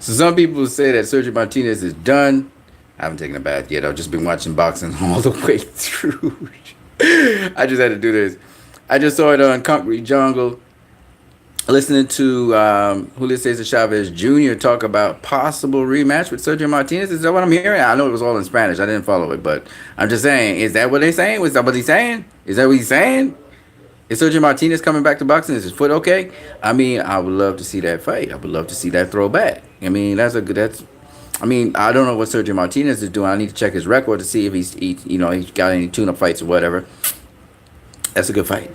So some people say that Sergio Martinez is done. I haven't taken a bath yet. I've just been watching boxing all the way through. I just had to do this. I just saw it on Concrete Jungle, listening to Julio Cesar Chavez Jr. talk about possible rematch with Sergio Martinez. Is that what I'm hearing? I know it was all in Spanish. I didn't follow it, but I'm just saying, is that what they're saying? Was that what he's saying? Is that what he's saying? Is Sergio Martinez coming back to boxing? Is his foot okay? I mean, I would love to see that fight. I would love to see that throwback. I mean, that's a good. That's. I mean, I don't know what Sergio Martinez is doing. I need to check his record to see if he's got any tune-up fights or whatever. That's a good fight.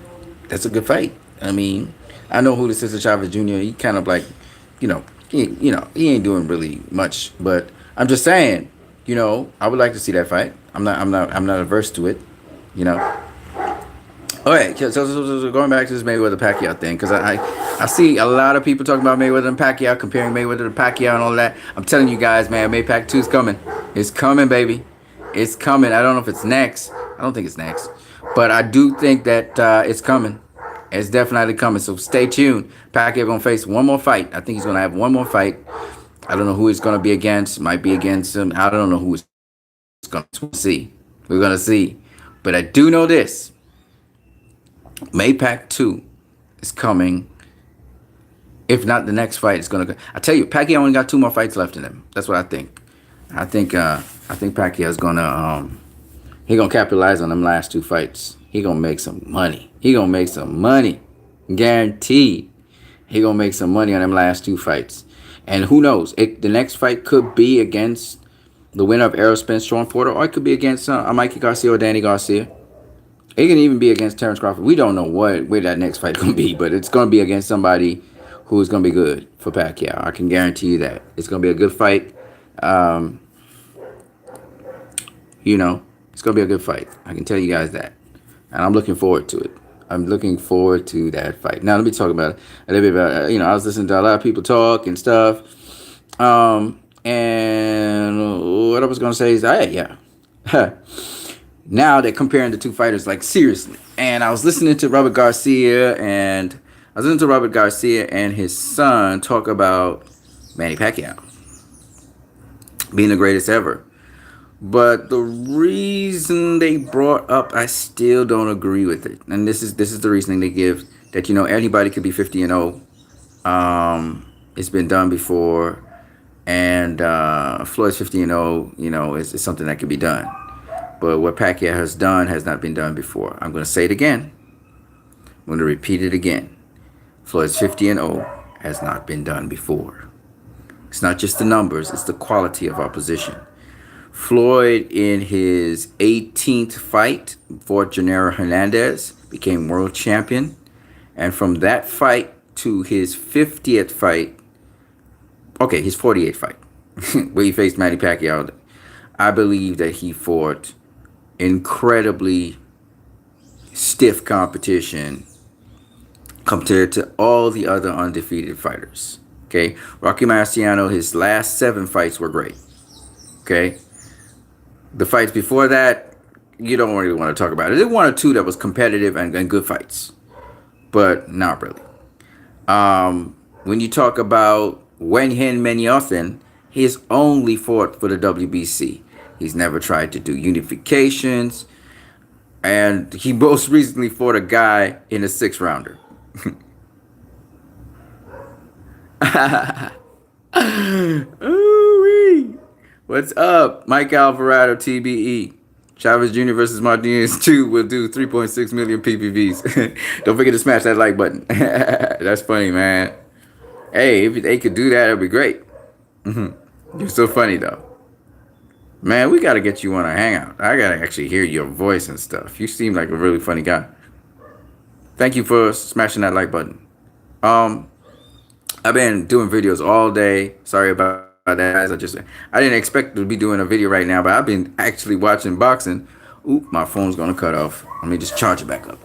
That's a good fight. I mean, I know who this is, Chavez Jr. He kind of like, he ain't doing really much. But I'm just saying, I would like to see that fight. I'm not averse to it. You know. All right, so going back to this Mayweather Pacquiao thing, because I see a lot of people talking about Mayweather and Pacquiao, comparing Mayweather to Pacquiao and all that. I'm telling you guys, man, Maypac 2 is coming. It's coming, baby. It's coming. I don't know if it's next. I don't think it's next. But I do think that it's coming. It's definitely coming. So stay tuned. Pacquiao going to face one more fight. I think he's going to have one more fight. I don't know who he's going to be against. Might be against him. I don't know who it's going to see. We're going to see. But I do know this. Maypac 2 is coming. If not the next fight, it's going to go. I tell you, Pacquiao only got 2 more fights left in him. That's what I think. I think Pacquiao's going to he going to capitalize on them last 2 fights. He going to make some money. He going to make some money. Guaranteed. He going to make some money on them last 2 fights. And who knows? The next fight could be against the winner of Errol Spence, Sean Porter, or it could be against Mikey Garcia or Danny Garcia. It can even be against Terrence Crawford. We don't know where that next fight is going to be, but it's going to be against somebody who is going to be good for Pacquiao. I can guarantee you that. It's going to be a good fight. It's going to be a good fight. I can tell you guys that. And I'm looking forward to it. I'm looking forward to that fight. Now, let me talk about a little bit about, I was listening to a lot of people talk and stuff. And what I was going to say is, now they're comparing the 2 fighters, like, seriously. And I was listening to Robert Garcia and his son talk about Manny Pacquiao being the greatest ever. But the reason they brought up, I still don't agree with it. And this is the reasoning they give, that, anybody could be 50-0. It's been done before. And Floyd's 50-0, is something that can be done. But what Pacquiao has done has not been done before. I'm going to say it again. I'm going to repeat it again. Floyd's 50-0 has not been done before. It's not just the numbers, it's the quality of opposition. Floyd, in his 18th fight, fought Gennaro Hernandez, became world champion. And from that fight to his 50th fight, his 48th fight, where he faced Manny Pacquiao, I believe that he fought incredibly stiff competition compared to all the other undefeated fighters. Okay, Rocky Marciano, his last 7 fights were great. Okay, the fights before that, you don't really want to talk about it. There were 1 or 2 that was competitive and good fights, but not really. When you talk about Wenhen Menyofen, he's only fought for the WBC. He's never tried to do unifications. And he most recently fought a guy in a 6-rounder. Ooh-wee. What's up? Mike Alvarado, TBE. Chavez Jr. versus Martinez 2 will do 3.6 million PPVs. Don't forget to smash that like button. That's funny, man. Hey, if they could do that, it'd be great. You're so funny, though. Man, we got to get you on a hangout. I got to actually hear your voice and stuff. You seem like a really funny guy. Thank you for smashing that like button. I've been doing videos all day. Sorry about that, guys. I didn't expect to be doing a video right now, but I've been actually watching boxing. Oop, my phone's going to cut off. Let me just charge it back up.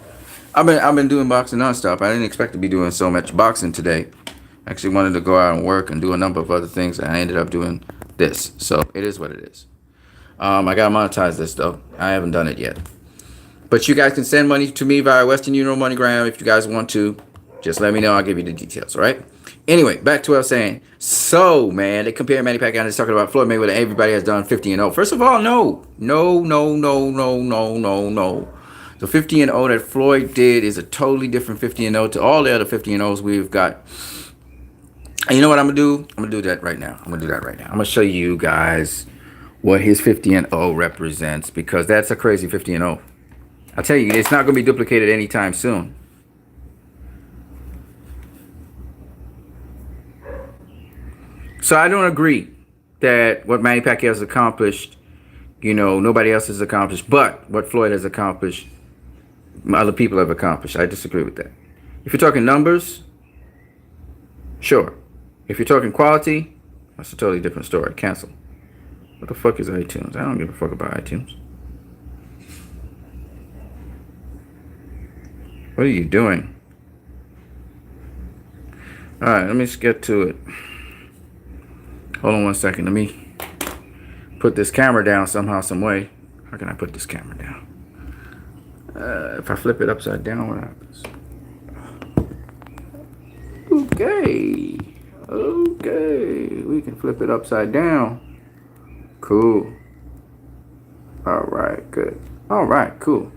I've been doing boxing nonstop. I didn't expect to be doing so much boxing today. I actually wanted to go out and work and do a number of other things, and I ended up doing this. So it is what it is. I gotta monetize this though. I haven't done it yet. But you guys can send money to me via Western Union or MoneyGram if you guys want to. Just let me know. I'll give you the details, all right? Anyway, back to what I was saying. So, man, they compare Manny Pacquiao and talking about Floyd Mayweather. Everybody has done 50-0. First of all, no. No, no, no, no, no, no, no. The 50-0 that Floyd did is a totally different 50-0 to all the other 50-0s we've got. And you know what I'm going to do? I'm going to do that right now. I'm going to show you guys what his 50-0 represents, because that's a crazy 50-0. I'll tell you, it's not going to be duplicated anytime soon. So I don't agree that what Manny Pacquiao has accomplished, nobody else has accomplished, but what Floyd has accomplished, other people have accomplished. I disagree with that. If you're talking numbers, sure. If you're talking quality, that's a totally different story. Cancel. What the fuck is iTunes? I don't give a fuck about iTunes. What are you doing? Alright, let me just get to it. Hold on one second. Let me put this camera down somehow, some way. How can I put this camera down? If I flip it upside down, what happens? Okay. We can flip it upside down. Cool. Alright, good. Alright, cool.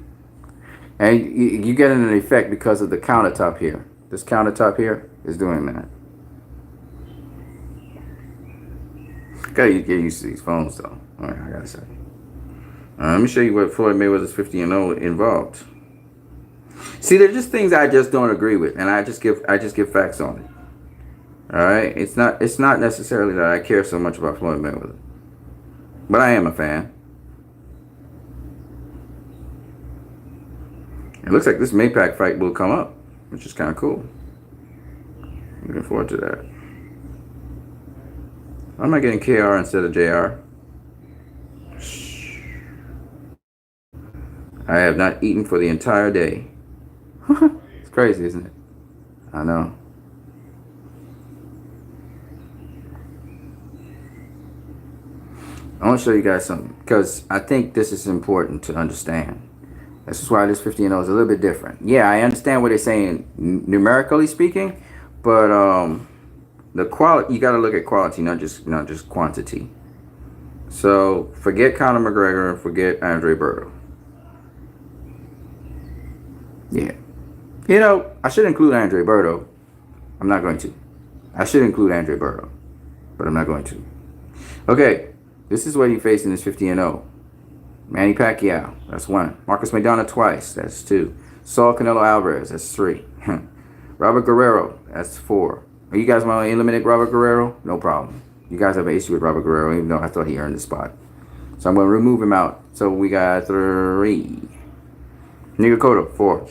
And you get an effect because of the countertop here. This countertop here is doing that. Gotta get used to these phones though. Alright, I gotta say. Let me show you what Floyd Mayweather's 50-0 involved. See, they're just things I just don't agree with, and I just give facts on it. Alright? It's not necessarily that I care so much about Floyd Mayweather. But I am a fan. It looks like this Maypac fight will come up, which is kinda cool. Looking forward to that. Why am I getting KR instead of JR? I have not eaten for the entire day. It's crazy, isn't it? I know. I want to show you guys something, because I think this is important to understand. This is why this 50-0 is a little bit different. Yeah, I understand what they're saying numerically speaking, but the quality, you got to look at quality, not just quantity. So forget Conor McGregor and forget Andre Berto. Yeah, I should include Andre Berto. I'm not going to. I should include Andre Berto, but I'm not going to. Okay, this is what he faced in this 50-0. Manny Pacquiao, that's 1. Marcus Maidana twice, that's 2. Saul Canelo Alvarez, that's 3. Robert Guerrero, that's 4. You guys want to eliminate Robert Guerrero? No problem. You guys have an issue with Robert Guerrero, even though I thought he earned the spot. So I'm going to remove him out. So we got 3. Nigga Cotto, 4.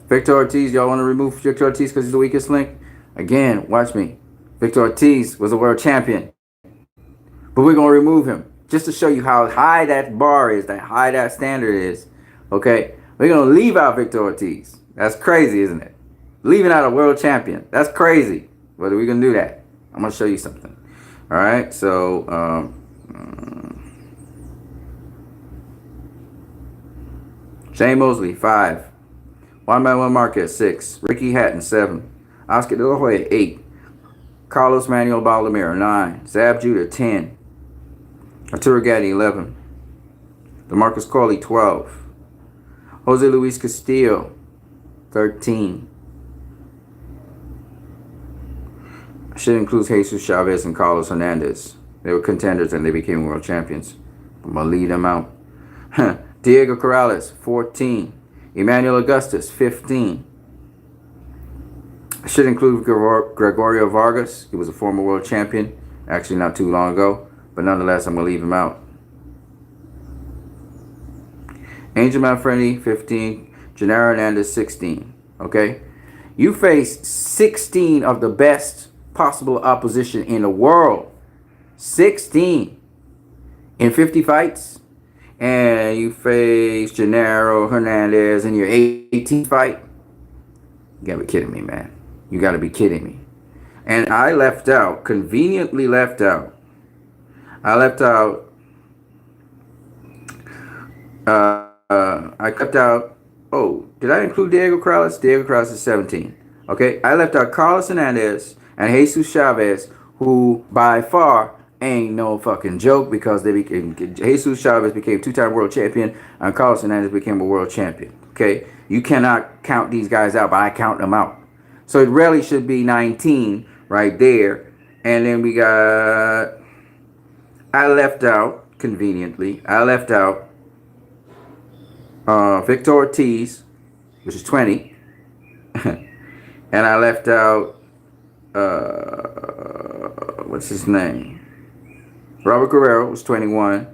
Victor Ortiz, y'all want to remove Victor Ortiz because he's the weakest link? Again, watch me. Victor Ortiz was a world champion. But we're going to remove him. Just to show you how high that bar is, how high that standard is. Okay? We're going to leave out Victor Ortiz. That's crazy, isn't it? Leaving out a world champion. That's crazy. But we're going to do that. I'm going to show you something. All right? So, Shane Mosley, 5. Juan Manuel Marquez, 6. Ricky Hatton, 7. Oscar De La Hoya, 8. Carlos Manuel Baldemiro, 9. Zab Judah, 10. Arturo Gatti, 11. DeMarcus Corley, 12. Jose Luis Castillo, 13. I should include Jesus Chavez and Carlos Hernandez. They were contenders and they became world champions. I'm going to leave them out. Diego Corrales, 14. Emmanuel Augustus, 15. I should include Gregorio Vargas. He was a former world champion, actually not too long ago. But nonetheless, I'm going to leave him out. Angel Manfredi, 15. Gennaro Hernandez, 16. Okay? You face 16 of the best possible opposition in the world. 16 in 50 fights. And you face Gennaro Hernandez in your 18th fight. You got to be kidding me, man. You got to be kidding me. And I left out, conveniently left out. I left out, I kept out, oh, did I include Diego Corrales? Diego Corrales is 17. Okay, I left out Carlos Hernandez and Jesus Chavez, who by far ain't no fucking joke because they became Jesus Chavez became two-time world champion and Carlos Hernandez became a world champion. Okay, you cannot count these guys out, but I count them out. So it really should be 19 right there, and then we got. I left out conveniently. I left out Victor Ortiz, which is 20. And I left out what's his name? Robert Guerrero was 21.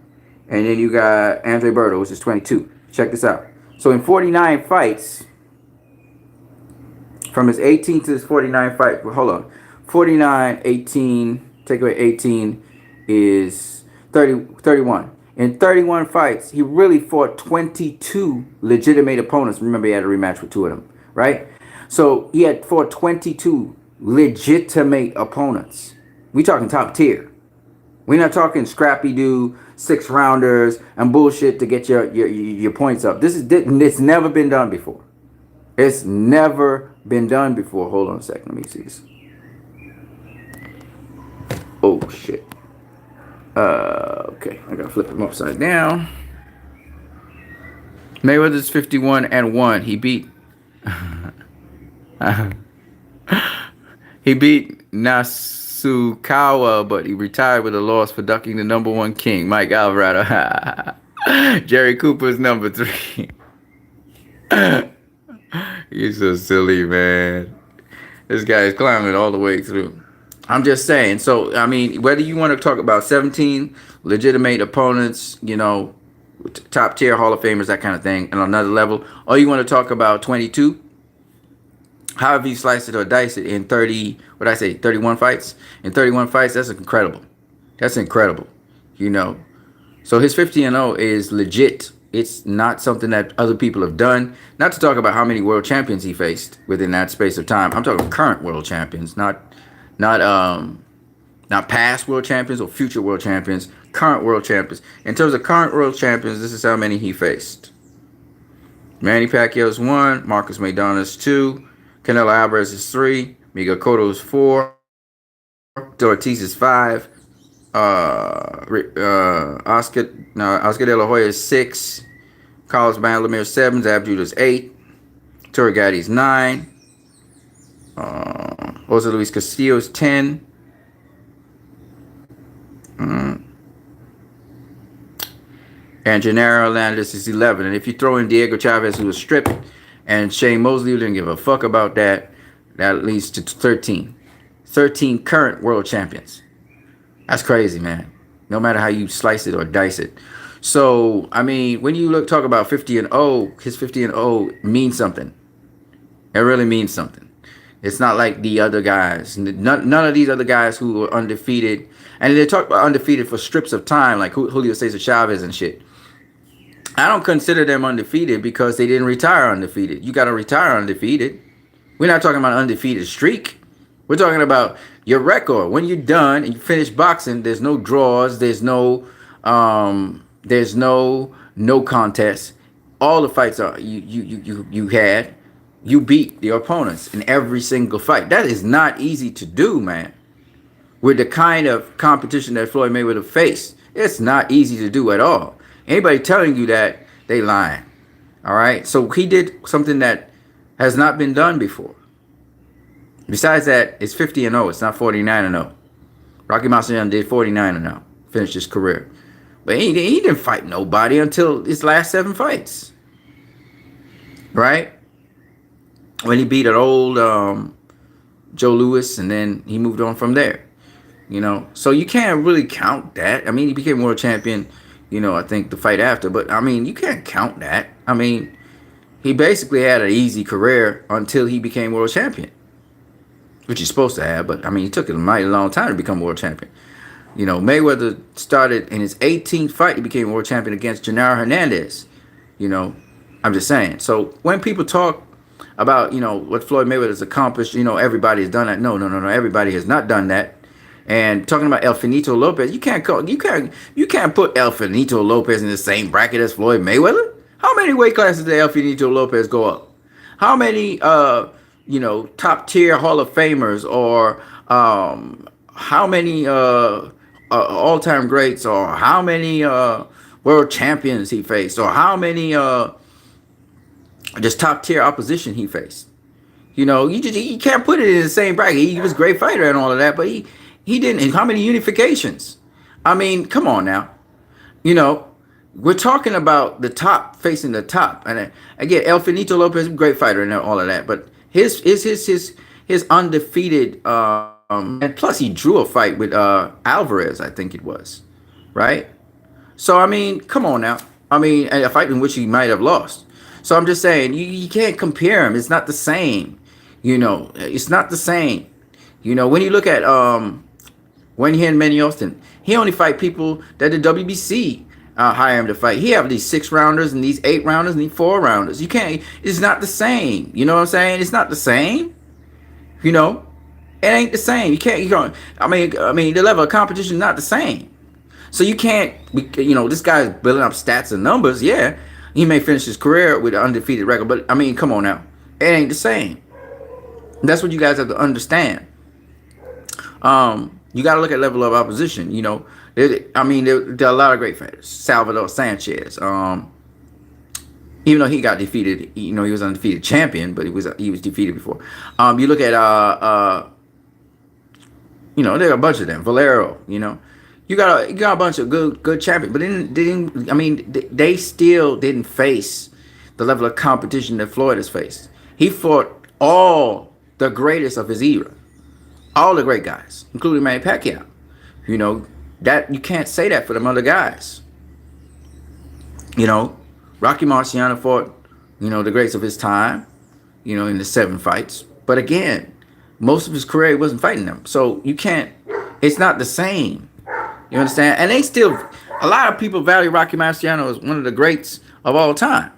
And then you got Andre Berto, which is 22. Check this out. So in 49 fights, from his 18 to his 49 fight, well, hold on. 49, 18, take away 18 is 31. In 31 fights, he really fought 22 legitimate opponents. Remember, he had a rematch with two of them, right? So he had fought 22 legitimate opponents. We talking top tier. We're not talking scrappy do 6-rounders and bullshit to get your points up. It's never been done before. It's never been done before. Hold on a second. Let me see this. Oh shit. Okay, I gotta flip him upside down. Mayweather's 51-1. He beat. He beat Nasukawa, but he retired with a loss for ducking the #1 king, Mike Alvarado. Jerry Cooper's number 3. You're so silly, man. This guy is climbing all the way through. I'm just saying. So, I mean, whether you want to talk about 17 legitimate opponents, you know, top tier Hall of Famers, that kind of thing, and on another level, or you want to talk about 22, however you slice it or dice it in 31 fights. In 31 fights, that's incredible. That's incredible, you know. So his 50-0 is legit. It's not something that other people have done. Not to talk about how many world champions he faced within that space of time. I'm talking current world champions, not past world champions or future world champions. Current world champions. In terms of current world champions, this is how many he faced. Manny Pacquiao's 1, Marcus Maidana's 2, Canelo Alvarez is 3, Miguel Cotto is 4, Ortiz is 5, Oscar De La Hoya is 6, Carlos Bandelamir 7, Zab Judah 8, Turgatti is 9, Jose Luis Castillo is 10, and Gennaro Hernandez is 11. And if you throw in Diego Chavez, who was stripped, and Shane Mosley, who didn't give a fuck about that, that leads to 13. 13 current world champions. That's crazy, man. No matter how you slice it or dice it. So, I mean, when you talk about 50-0, his 50-0 means something. It really means something. It's not like the other guys. None of these other guys who were undefeated. And they talk about undefeated for strips of time, like Julio Cesar Chavez and shit. I don't consider them undefeated because they didn't retire undefeated. You got to retire undefeated. We're not talking about an undefeated streak. We're talking about your record. When you're done and you finish boxing, there's no draws. There's no contest. All the fights are you had. You beat your opponents in every single fight. That is not easy to do, man. With the kind of competition that Floyd Mayweather faced, it's not easy to do at all. Anybody telling you that, they lying. All right? So he did something that has not been done before. Besides that, it's 50-0. It's not 49-0. Rocky Marciano did 49-0. Finished his career. But he didn't fight nobody until his last 7 fights. Right? When he beat an old Joe Louis, and then he moved on from there. You know? So you can't really count that. I mean, he became world champion, you know, I think the fight after. But, I mean, you can't count that. I mean, he basically had an easy career until he became world champion. Which he's supposed to have, but, I mean, he took a mighty long time to become world champion. You know, Mayweather started in his 18th fight, he became world champion against Gennaro Hernandez. You know, I'm just saying. So, when people talk about, you know, what Floyd Mayweather has accomplished, you know, everybody has done that. No. Everybody has not done that. And talking about El Finito Lopez, you can't put El Finito Lopez in the same bracket as Floyd Mayweather. How many weight classes did El Finito Lopez go up? How many top tier Hall of Famers, or how many all time greats, or how many world champions he faced, or how many just top tier opposition he faced. You can't put it in the same bracket. He was a great fighter and all of that, but he didn't. And how many unifications? I mean, come on now. You know, we're talking about the top facing the top, and again, El Finito Lopez, great fighter and all of that, but his undefeated, and plus he drew a fight with Alvarez, I think it was, right? So I mean, come on now. I mean, a fight in which he might have lost. So I'm just saying, you can't compare him. It's not the same. It's not the same. When you look at when he and Manny Austin, he only fight people that the WBC hire him to fight. He have these 6-rounders and these 8-rounders and these 4-rounders. You can't. It's not the same. You know what I'm saying? It's not the same. It ain't the same. You can't. I mean, the level of competition is not the same. So you can't. This guy's building up stats and numbers. Yeah, he may finish his career with an undefeated record, but I mean, come on now, it ain't the same. That's what you guys have to understand. You got to look at level of opposition. There are a lot of great fighters. Salvador Sanchez. Even though he got defeated, he was undefeated champion, but he was defeated before. You look at there are a bunch of them. Valero. You got a bunch of good champions, but they still didn't face the level of competition that Floyd has faced. He fought all the greatest of his era, all the great guys, including Manny Pacquiao. That you can't say that for them other guys. Rocky Marciano fought, the greats of his time, in the 7 fights. But again, most of his career he wasn't fighting them, so you can't. It's not the same. You understand? And a lot of people value Rocky Marciano as one of the greats of all time.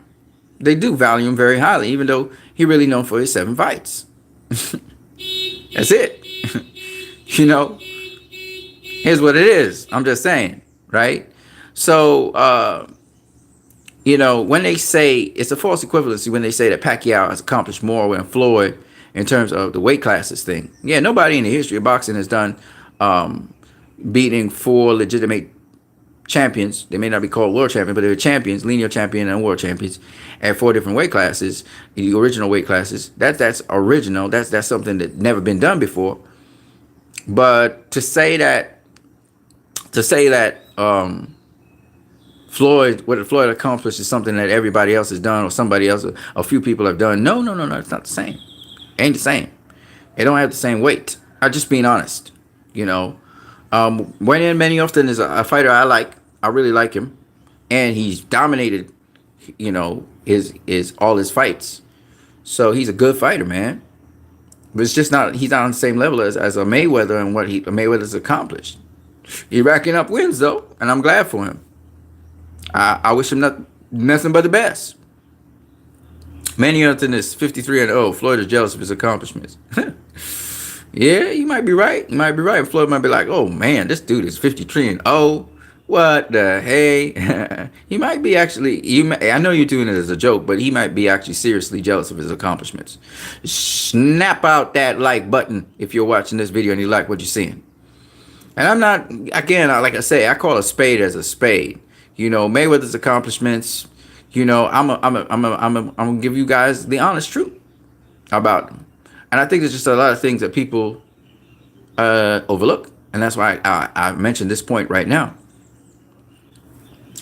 They do value him very highly, even though he really known for his 7 fights. That's it. Here's what it is. I'm just saying, right? So, when they say it's a false equivalency when they say that Pacquiao has accomplished more than Floyd in terms of the weight classes thing. Yeah, nobody in the history of boxing has done beating 4 legitimate champions. They may not be called world champions, but they're champions, lineal champion and world champions at 4 different weight classes, the original weight classes. That's original. That's something that never been done before. But to say that what Floyd accomplished is something that everybody else has done, or somebody else, a few people have done. No, it's not the same. It ain't the same. It don't have the same weight. I'm just being honest. When Manny Austin is a fighter I really like him, and he's dominated, his all his fights. So he's a good fighter, man. But it's just he's not on the same level as a Mayweather and what Mayweather's accomplished. He's racking up wins though, and I'm glad for him. I wish him nothing but the best. Manny Austin is 53-0. Floyd is jealous of his accomplishments. Yeah, you might be right. Floyd might be like, oh man, this dude is 53-0. What the hey? He might be actually. I know you're doing it as a joke, but he might be actually seriously jealous of his accomplishments. Snap out that like button if you're watching this video and you like what you're seeing. And I'm not. Again, like I say, I call a spade as a spade. Mayweather's accomplishments. I'm gonna give you guys the honest truth about them. And I think there's just a lot of things that people overlook, and that's why I mentioned this point right now.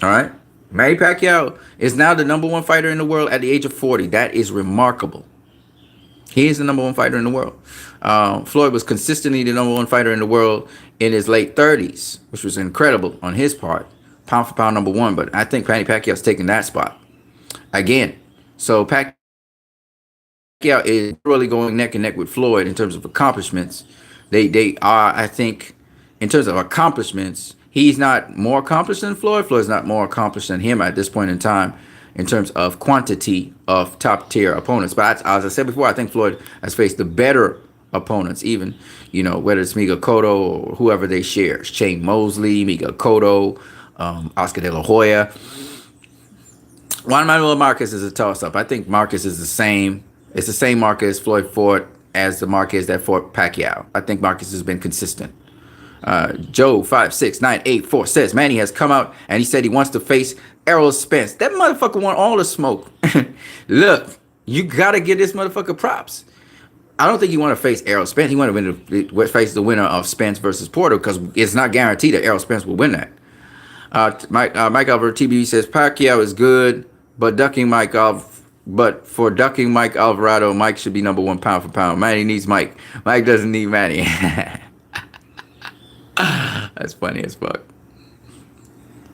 All right, Manny Pacquiao is now the #1 fighter in the world at the age of 40. That is remarkable. He is the #1 fighter in the world. Floyd was consistently the #1 fighter in the world in his late 30s, which was incredible on his part. Pound for pound #1, but I think Manny Pacquiao's taking that spot again. So Pacquiao is really going neck and neck with Floyd in terms of accomplishments. They are, I think, in terms of accomplishments, he's not more accomplished than Floyd. Floyd's not more accomplished than him at this point in time in terms of quantity of top tier opponents. But as I said before, I think Floyd has faced the better opponents, even, whether it's Miguel Cotto or whoever they share. Shane Mosley, Miguel Cotto, Oscar De La Hoya. Juan Manuel Marquez is a toss-up. I think Marquez is the same It's the same Marcus Floyd fought as the Marquez that fought Pacquiao. I think Marcus has been consistent. Joe 56984 says Manny has come out and he said he wants to face Errol Spence. That motherfucker want all the smoke. Look, you gotta give this motherfucker props. I don't think you want to face Errol Spence. You want to face the winner of Spence versus Porter because it's not guaranteed that Errol Spence will win that. Mike Alvarado TBV says Pacquiao is good, but for ducking Mike Alvarado, Mike should be number one pound for pound. Manny needs Mike. Mike doesn't need Manny. That's funny as fuck.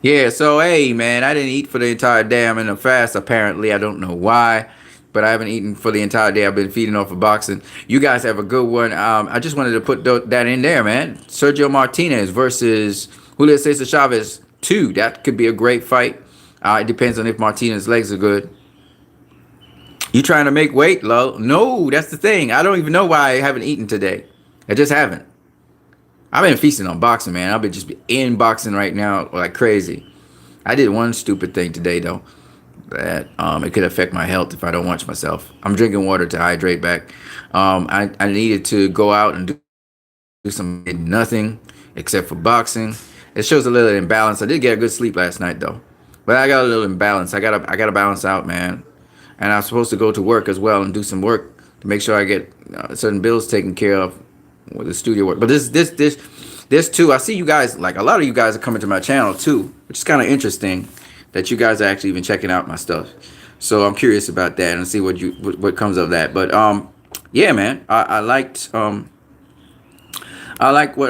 Yeah, so hey man, I didn't eat for the entire day. I'm in a fast apparently. I don't know why, but I haven't eaten for the entire day. I've been feeding off of boxing. You guys have a good one. I just wanted to put that in there, man. Sergio Martinez versus Julio Cesar Chavez 2. That could be a great fight. It depends on if Martinez's legs are good. You trying to make weight, Lo? No, that's the thing. I don't even know why I haven't eaten today. I just haven't. I've been feasting on boxing, man. I've been just in boxing right now like crazy. I did one stupid thing today, though, that it could affect my health if I don't watch myself. I'm drinking water to hydrate back. I needed to go out and do some nothing except for boxing. It shows a little imbalance. I did get a good sleep last night, though. But I got a little imbalance. I gotta balance out, man. And I'm supposed to go to work as well and do some work to make sure I get certain bills taken care of with the studio work. But this too, I see you guys, like a lot of you guys are coming to my channel too, which is kind of interesting that you guys are actually even checking out my stuff. So I'm curious about that and see what comes of that. But yeah, man, I liked what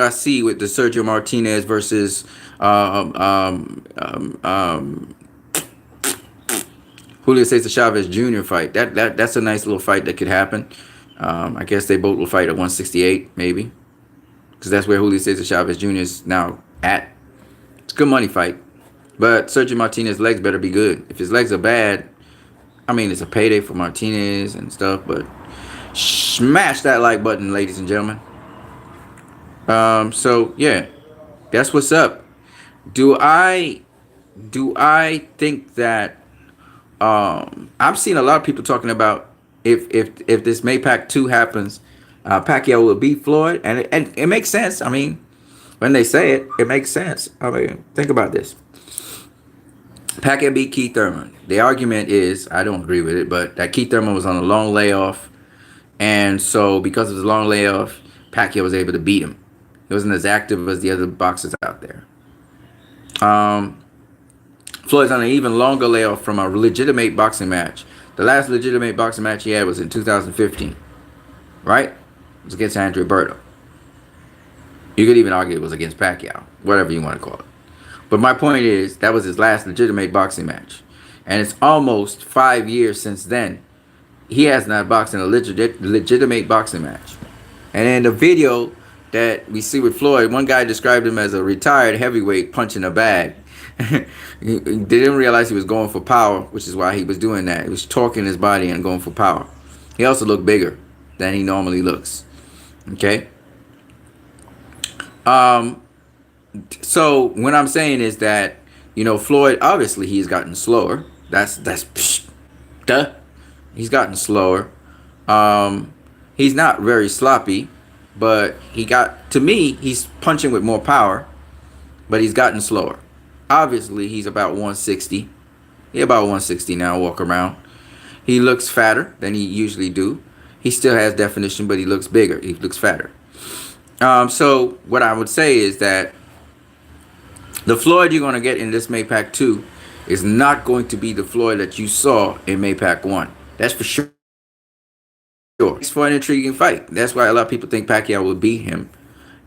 I see with the Sergio Martinez versus Julio Cesar Chavez Jr. fight. That's a nice little fight that could happen. I guess they both will fight at 168, maybe. Because that's where Julio Cesar Chavez Jr. is now at. It's a good money fight. But Sergio Martinez's legs better be good. If his legs are bad, I mean, it's a payday for Martinez and stuff. But smash that like button, ladies and gentlemen. So, yeah. That's what's up. Do I think that... I've seen a lot of people talking about if this Maypac 2 happens, Pacquiao will beat Floyd, and it makes sense. I mean, when they say it, it makes sense. I mean, think about this. Pacquiao beat Keith Thurman. The argument is, I don't agree with it, but that Keith Thurman was on a long layoff, and so because of the long layoff, Pacquiao was able to beat him. He wasn't as active as the other boxers out there. Floyd's on an even longer layoff from a legitimate boxing match. The last legitimate boxing match he had was in 2015. Right? It was against Andre Berto. You could even argue it was against Pacquiao. Whatever you want to call it. But my point is, that was his last legitimate boxing match. And it's almost 5 years since then. He has not boxed in a legitimate boxing match. And in the video that we see with Floyd, one guy described him as a retired heavyweight punching a bag. He didn't realize he was going for power, which is why he was doing that. He was torquing his body and going for power. He also looked bigger than he normally looks. Okay? So what I'm saying is that, you know, Floyd, obviously he's gotten slower. That's duh. He's gotten slower. He's not very sloppy, but to me, he's punching with more power, but he's gotten slower. Obviously, he's about 160. He's about 160 now, walk around. He looks fatter than he usually do. He still has definition, but he looks bigger. He looks fatter. So what I would say is that the Floyd you're going to get in this Maypac 2 is not going to be the Floyd that you saw in Maypac 1. That's for sure. It's for an intriguing fight. That's why a lot of people think Pacquiao will beat him.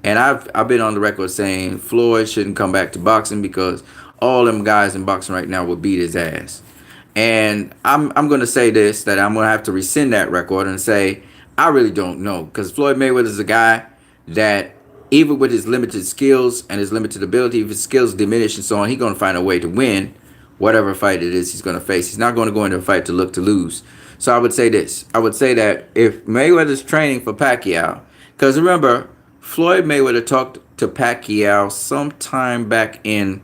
And I've been on the record saying Floyd shouldn't come back to boxing because all them guys in boxing right now will beat his ass. And I'm going to say this, that I'm going to have to rescind that record and say I really don't know. Because Floyd Mayweather is a guy that even with his limited skills and his limited ability, if his skills diminish and so on, he's going to find a way to win whatever fight it is he's going to face. He's not going to go into a fight to look to lose. So I would say this. I would say that if Mayweather's training for Pacquiao, because remember, Floyd Mayweather talked to Pacquiao sometime back in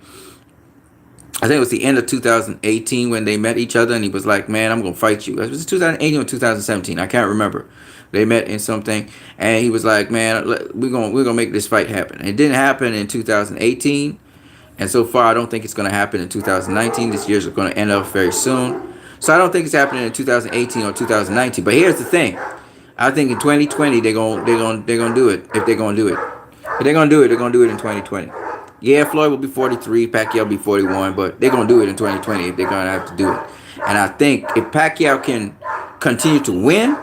I think it was the end of 2018 when they met each other, and he was like, "Man, I'm gonna fight you." It was 2018 or 2017. I can't remember. They met in something, and he was like, "Man, we're gonna make this fight happen." It didn't happen in 2018, and so far, I don't think it's gonna happen in 2019. This year's gonna end up very soon, so I don't think it's happening in 2018 or 2019. But here's the thing: I think in 2020 they're gonna do it if they're gonna do it. If they're gonna do it, they're gonna do it in 2020. Yeah, Floyd will be 43, Pacquiao will be 41, but they're gonna do it in 2020 if they're gonna have to do it. And I think if Pacquiao can continue to win,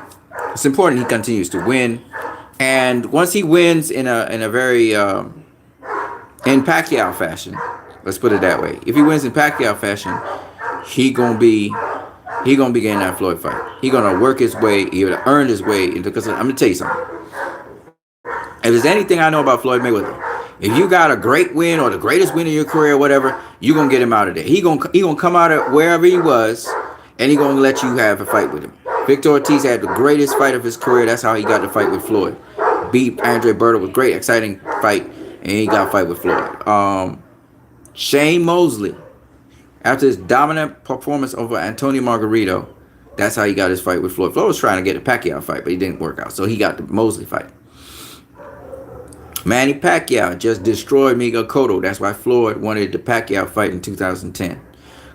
it's important he continues to win. And once he wins in a very in Pacquiao fashion, let's put it that way. If he wins in Pacquiao fashion, he gonna be getting that Floyd fight. He gonna work his way, he gonna earn his way into. Because I'm gonna tell you something. If there's anything I know about Floyd Mayweather, if you got a great win or the greatest win of your career or whatever, you gonna get him out of there. He gonna come out of wherever he was, and he gonna let you have a fight with him. Victor Ortiz had the greatest fight of his career. That's how he got the fight with Floyd. Beat Andre Berto with great, exciting fight, and he got a fight with Floyd. Shane Mosley, after his dominant performance over Antonio Margarito, that's how he got his fight with Floyd. Floyd was trying to get a Pacquiao fight, but he didn't work out, so he got the Mosley fight. Manny Pacquiao just destroyed Miguel Cotto. That's why Floyd wanted the Pacquiao fight in 2010.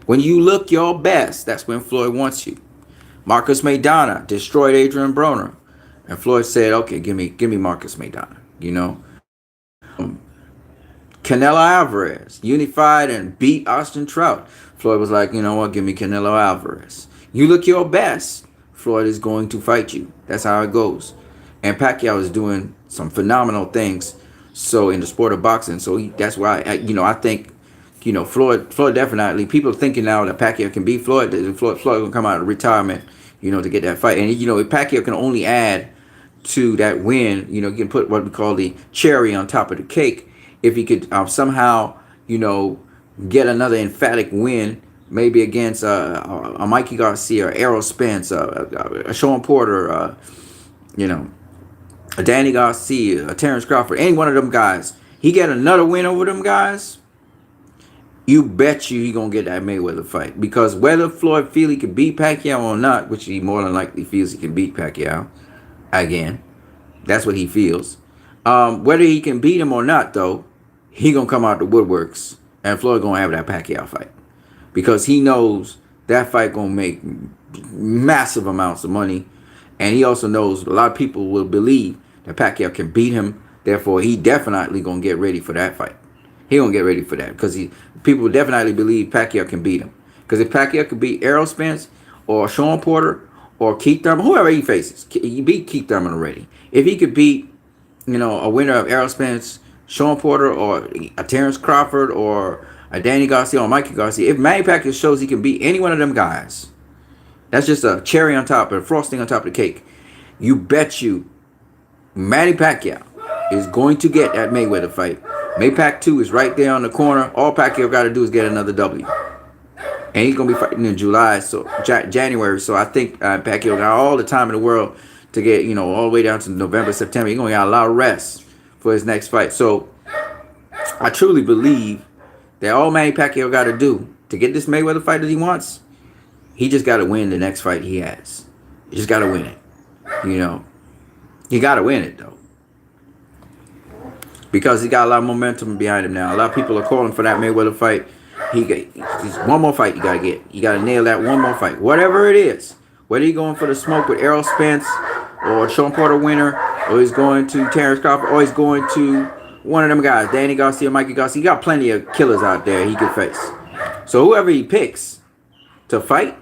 When you look your best, that's when Floyd wants you. Marcus Maidana destroyed Adrian Broner, and Floyd said, "Okay, give me Marcus Maidana." You know, Canelo Alvarez unified and beat Austin Trout. Floyd was like, "You know what? Give me Canelo Alvarez." You look your best, Floyd is going to fight you. That's how it goes. And Pacquiao is doing some phenomenal things. So in the sport of boxing, so that's why I think, Floyd definitely. People are thinking now that Pacquiao can beat Floyd. Floyd gonna come out of retirement, to get that fight. And if Pacquiao can only add to that win, you can put what we call the cherry on top of the cake. If he could somehow, get another emphatic win, maybe against a Mikey Garcia, Errol Spence, a Sean Porter, a Danny Garcia, a Terrence Crawford, any one of them guys, he get another win over them guys, you bet you he gonna get that Mayweather fight. Because whether Floyd feel he can beat Pacquiao or not, which he more than likely feels he can beat Pacquiao, again, that's what he feels. Whether he can beat him or not, though, he gonna come out the woodworks, and Floyd gonna have that Pacquiao fight. Because he knows that fight gonna make massive amounts of money. And he also knows a lot of people will believe that Pacquiao can beat him. Therefore, he definitely going to get ready for that fight. He going to get ready for that. Because people definitely believe Pacquiao can beat him. Because if Pacquiao could beat Errol Spence or Sean Porter or Keith Thurman, whoever he faces, he beat Keith Thurman already. If he could beat, a winner of Errol Spence, Sean Porter, or a Terrence Crawford, or a Danny Garcia, or Mikey Garcia, if Manny Pacquiao shows he can beat any one of them guys, that's just a cherry on top, a frosting on top of the cake. You bet you Manny Pacquiao is going to get that Mayweather fight. Maypac 2 is right there on the corner. All Pacquiao got to do is get another W. And he's going to be fighting in July, so January. So I think Pacquiao got all the time in the world to get, all the way down to November, September. He's going to get a lot of rest for his next fight. So I truly believe that all Manny Pacquiao got to do to get this Mayweather fight that he wants, he just got to win the next fight he has. He just got to win it. He got to win it, though. Because he got a lot of momentum behind him now. A lot of people are calling for that Mayweather fight. He's one more fight you got to get. You got to nail that one more fight. Whatever it is. Whether he's going for the smoke with Errol Spence or Sean Porter winner, or he's going to Terrence Crawford, or he's going to one of them guys, Danny Garcia, Mikey Garcia. He got plenty of killers out there he can face. So whoever he picks to fight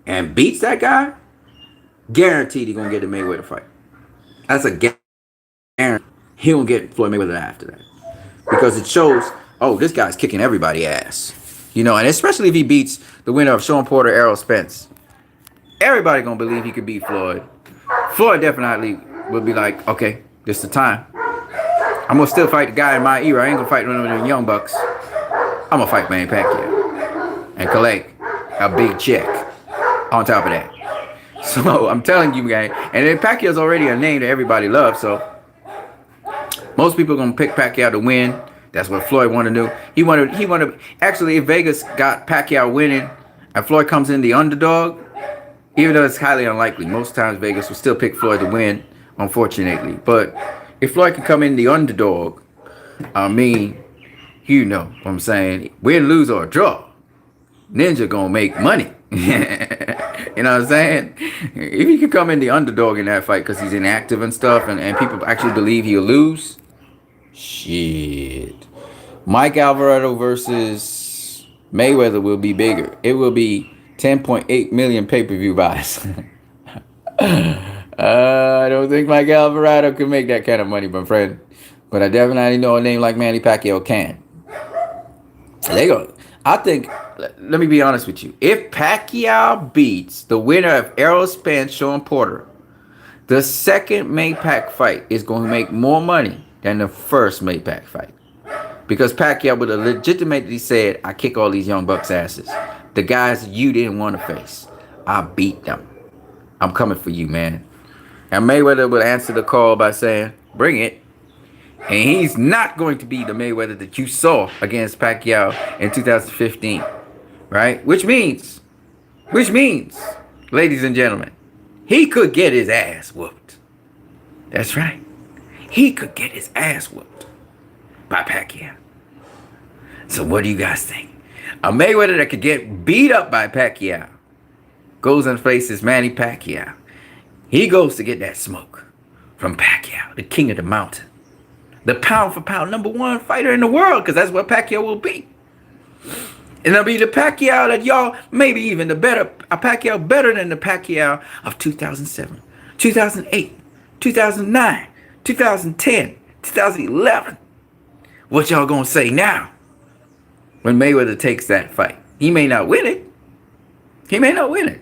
and beats that guy, guaranteed he's going to get the Mayweather fight. That's a guarantee. He won't get Floyd Mayweather after that. Because it shows, this guy's kicking everybody's ass. And especially if he beats the winner of Sean Porter, Errol Spence. Everybody going to believe he could beat Floyd. Floyd definitely will be like, okay, this is the time. I'm going to still fight the guy in my era. I ain't going to fight one of them young bucks. I'm going to fight Manny Pacquiao and collect a big check on top of that. So I'm telling you, guys. And then Pacquiao's already a name that everybody loves. So most people are going to pick Pacquiao to win That's what Floyd wanted to do. He wanted. Actually, if Vegas got Pacquiao winning and Floyd comes in the underdog, even though it's highly unlikely, most times Vegas will still pick Floyd to win, unfortunately. But if Floyd can come in the underdog, I mean, you know what I'm saying, win, lose, or draw, Ninja gonna make money. You know what I'm saying? If he can come in the underdog in that fight because he's inactive and stuff, and people actually believe he'll lose, shit. Mike Alvarado versus Mayweather will be bigger. It will be 10.8 million pay-per-view buys. I don't think Mike Alvarado can make that kind of money, my friend. But I definitely know a name like Manny Pacquiao can. They go. I think, let me be honest with you. If Pacquiao beats the winner of Errol Spence, Sean Porter, the second Maypac fight is going to make more money than the first Maypac fight. Because Pacquiao would have legitimately said, I kick all these young bucks' asses. The guys you didn't want to face, I beat them. I'm coming for you, man. And Mayweather would answer the call by saying, bring it. And he's not going to be the Mayweather that you saw against Pacquiao in 2015. Right? Which means, ladies and gentlemen, he could get his ass whooped. That's right. He could get his ass whooped by Pacquiao. So what do you guys think? A Mayweather that could get beat up by Pacquiao goes and faces Manny Pacquiao. He goes to get that smoke from Pacquiao, the king of the mountain. The pound for pound #1 fighter in the world, because that's what Pacquiao will be. And it'll be the Pacquiao that y'all, maybe even the better, a Pacquiao better than the Pacquiao of 2007, 2008, 2009, 2010, 2011. What y'all gonna say now when Mayweather takes that fight? He may not win it.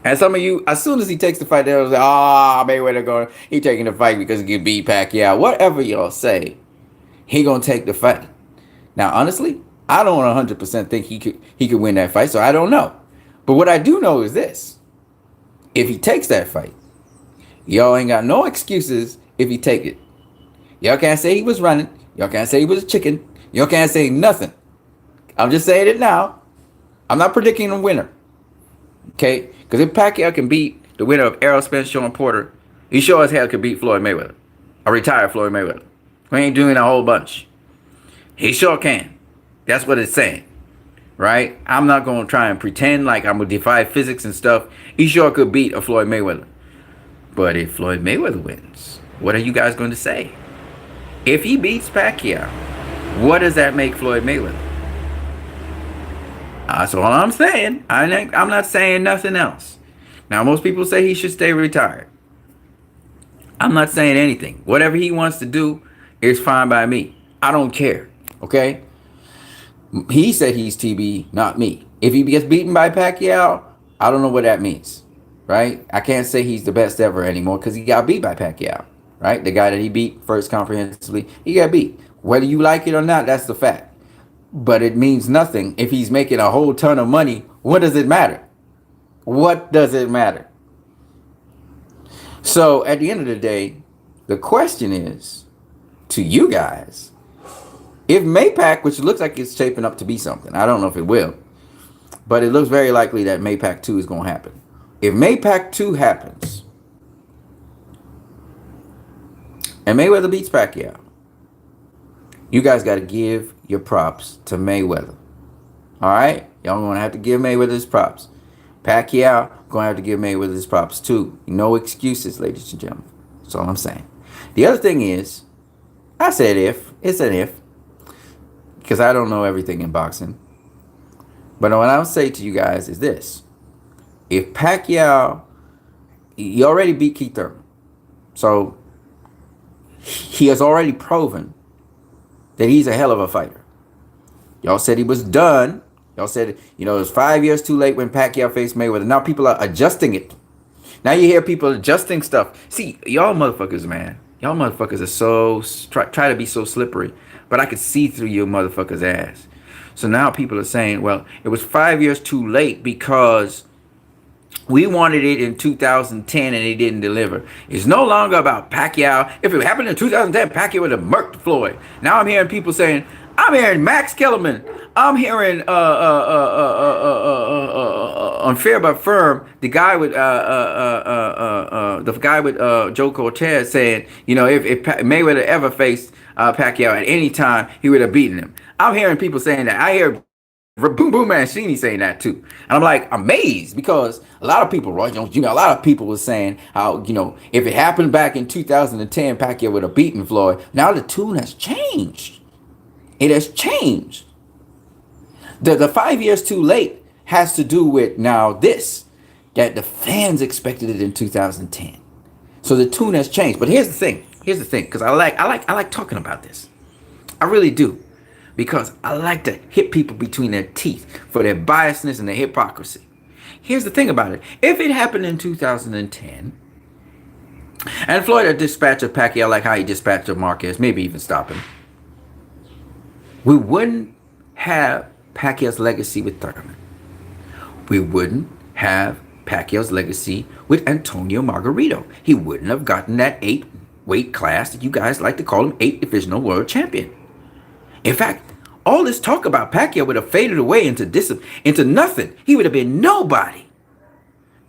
And some of you, as soon as he takes the fight, they'll say, Mayweather he taking the fight because he can beat Pacquiao. Whatever y'all say, he gonna take the fight. Now, honestly, I don't 100% think he could win that fight, so I don't know. But what I do know is this. If he takes that fight, y'all ain't got no excuses if he take it. Y'all can't say he was running. Y'all can't say he was a chicken. Y'all can't say nothing. I'm just saying it now. I'm not predicting a winner. Okay? Because if Pacquiao can beat the winner of Errol Spence, Sean Porter, he sure as hell could beat Floyd Mayweather. A retired Floyd Mayweather. We ain't doing a whole bunch. He sure can. That's what it's saying. Right? I'm not going to try and pretend like I'm going to defy physics and stuff. He sure could beat a Floyd Mayweather. But if Floyd Mayweather wins, what are you guys going to say? If he beats Pacquiao, what does that make Floyd Mayweather? That's all I'm saying. I'm not saying nothing else. Now, most people say he should stay retired. I'm not saying anything. Whatever he wants to do is fine by me. I don't care. Okay? He said he's TB, not me. If he gets beaten by Pacquiao, I don't know what that means. Right? I can't say he's the best ever anymore because he got beat by Pacquiao. Right? The guy that he beat first comprehensively, he got beat. Whether you like it or not, that's the fact. But it means nothing. If he's making a whole ton of money, what does it matter? What does it matter? So at the end of the day, the question is to you guys, if Maypac, which looks like it's shaping up to be something, I don't know if it will, but it looks very likely that Maypac 2 is going to happen. If Maypac 2 happens and Mayweather beats Pacquiao, you guys got to give your props to Mayweather. All right? Y'all going to have to give Mayweather his props. Pacquiao going to have to give Mayweather his props too. No excuses, ladies and gentlemen. That's all I'm saying. The other thing is, I said if. It's an if. Because I don't know everything in boxing. But what I'll say to you guys is this. If Pacquiao, he already beat Keith Thurman. So, he has already proven that he's a hell of a fighter. Y'all said he was done. Y'all said, it was 5 years too late when Pacquiao faced Mayweather. Now people are adjusting it. Now you hear people adjusting stuff. See, y'all motherfuckers, man. Y'all motherfuckers are so, try to be so slippery. But I could see through your motherfuckers' ass. So now people are saying, well, it was 5 years too late because We wanted it in 2010 and it didn't deliver. It's no longer about Pacquiao. If it happened in 2010, Pacquiao would have murked Floyd. Now I'm hearing people saying, I'm hearing Max Kellerman. I'm hearing Unfair but Firm, the guy with Joe Cortez saying, you know, if Mayweather ever faced Pacquiao at any time, he would have beaten him. I'm hearing people saying that. I hear Boom Boom Mancini saying that too. And I'm like amazed because a lot of people, Roy Jones Jr., a lot of people were saying how, you know, if it happened back in 2010, Pacquiao would have beaten Floyd. Now the tune has changed. It has changed. The 5 years too late has to do with now this, that the fans expected it in 2010. So the tune has changed. But here's the thing. Because I like talking about this. I really do. Because I like to hit people between their teeth for their biasness and their hypocrisy. Here's the thing about it. If it happened in 2010, and Floyd had dispatched of Pacquiao like how he dispatched of Marquez, maybe even stop him, we wouldn't have Pacquiao's legacy with Thurman. We wouldn't have Pacquiao's legacy with Antonio Margarito. He wouldn't have gotten that 8 weight class that you guys like to call him 8 divisional world champion. In fact, all this talk about Pacquiao would have faded away into nothing. He would have been nobody.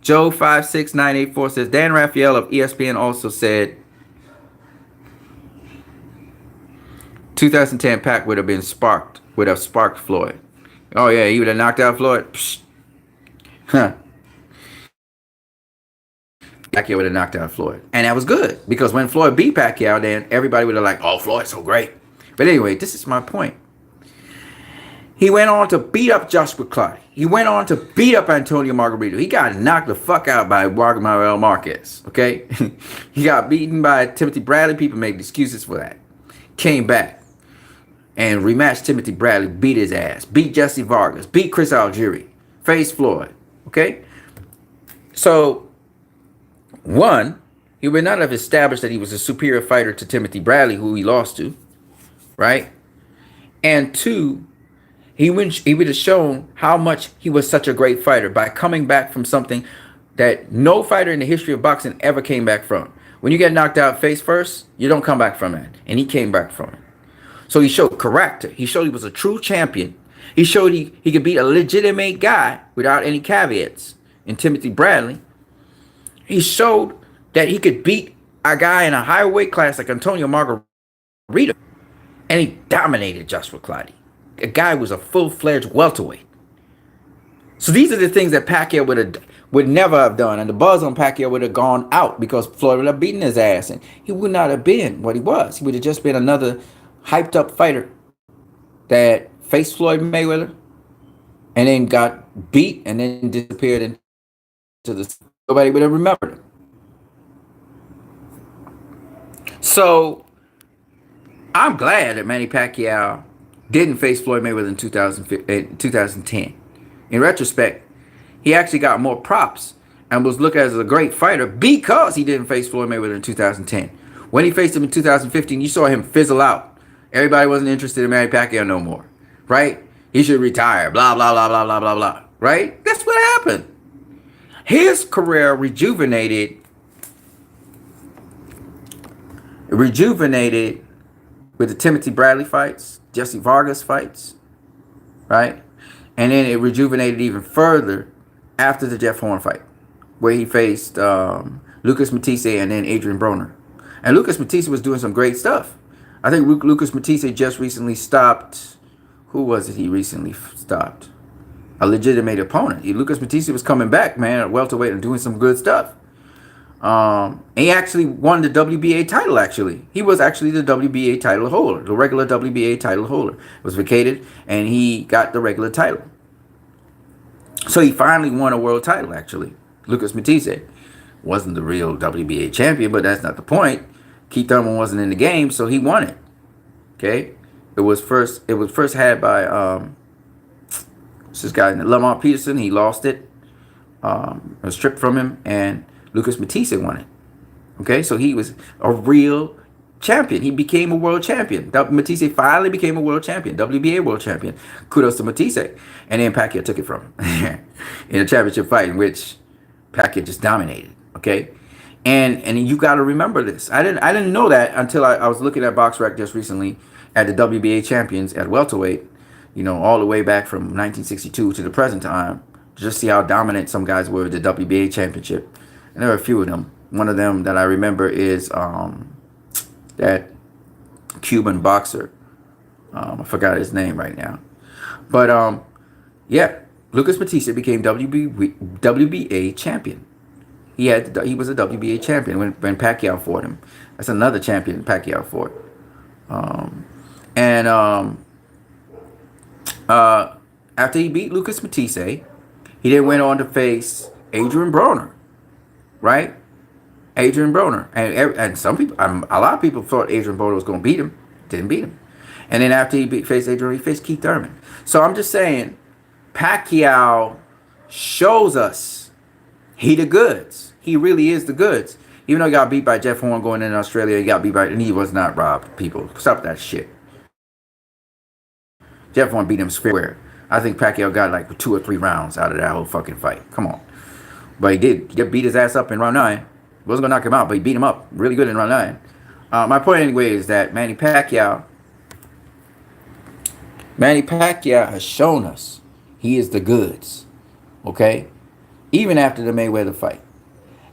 Joe 56984 says, Dan Raphael of ESPN also said 2010 Pac would have sparked Floyd. Oh yeah, he would have knocked out Floyd. Psh. Huh. Pacquiao would have knocked out Floyd. And that was good because when Floyd beat Pacquiao, then everybody would have like, oh, Floyd's so great. But anyway, this is my point. He went on to beat up Joshua Clottey. He went on to beat up Antonio Margarito. He got knocked the fuck out by Manuel Marquez. Okay? He got beaten by Timothy Bradley. People made excuses for that. Came back and rematched Timothy Bradley. Beat his ass. Beat Jesse Vargas. Beat Chris Algieri. Faced Floyd. Okay? So, one, he would not have established that he was a superior fighter to Timothy Bradley, who he lost to. Right? And two, he would have shown how much he was such a great fighter by coming back from something that no fighter in the history of boxing ever came back from. When you get knocked out face first, you don't come back from it. And he came back from it. So he showed character. He showed he was a true champion. He showed he could beat a legitimate guy without any caveats in Timothy Bradley. He showed that he could beat a guy in a higher weight class like Antonio Margarito. And he dominated Joshua Clottey. A guy was a full-fledged welterweight. So these are the things that Pacquiao would never have done. And the buzz on Pacquiao would have gone out because Floyd would have beaten his ass. And he would not have been what he was. He would have just been another hyped-up fighter that faced Floyd Mayweather and then got beat and then disappeared into the... Nobody would have remembered him. So I'm glad that Manny Pacquiao didn't face Floyd Mayweather in 2010. In retrospect, he actually got more props and was looked at as a great fighter because he didn't face Floyd Mayweather in 2010. When he faced him in 2015, you saw him fizzle out. Everybody wasn't interested in Manny Pacquiao no more, right? He should retire, blah, blah, blah, blah, blah, blah, blah, right? That's what happened. His career rejuvenated with the Timothy Bradley fights, Jesse Vargas fights, right? And then it rejuvenated even further after the Jeff Horn fight, where he faced Lucas Matisse and then Adrian Broner. And Lucas Matisse was doing some great stuff. I think Lucas Matisse just recently stopped, who was it he recently stopped? A legitimate opponent. Lucas Matisse was coming back, man, at welterweight and doing some good stuff. And he actually won the WBA title, actually. He was actually the WBA title holder, the regular WBA title holder. It was vacated, and he got the regular title. So he finally won a world title, actually. Lucas Matisse wasn't the real WBA champion, but that's not the point. Keith Thurman wasn't in the game, so he won it. Okay? It was first had by this guy, Lamont Peterson. He lost it. It was stripped from him, and Lucas Matisse won it. Okay, so he was a real champion. He became a world champion. Matisse finally became a world champion, WBA world champion. Kudos to Matisse. And then Pacquiao took it from him in a championship fight in which Pacquiao just dominated. Okay, and you got to remember this. I didn't know that until I was looking at BoxRec just recently at the WBA champions at welterweight. You know, all the way back from 1962 to the present time. Just see how dominant some guys were with the WBA championship, and there are a few of them. One of them that I remember is that Cuban boxer. I forgot his name right now, but yeah, Lucas Batista became WBA champion. He was a WBA champion when Pacquiao fought him. That's another champion Pacquiao fought. And after he beat Lucas Batista, he then went on to face Adrian Broner, right? Adrian Broner, and some people, a lot of people thought Adrian Broner was going to beat him. Didn't beat him. And then after he faced Adrian, he faced Keith Thurman. So I'm just saying, Pacquiao shows us he the goods. He really is the goods. Even though he got beat by Jeff Horn going in Australia, he got beat by, and he was not robbed. People, stop that shit. Jeff Horn beat him square. I think Pacquiao got like 2 or 3 rounds out of that whole fucking fight. Come on. But he did. He beat his ass up in round 9. Wasn't going to knock him out, but he beat him up really good in round 9. My point anyway is that Manny Pacquiao has shown us he is the goods. Okay? Even after the Mayweather fight.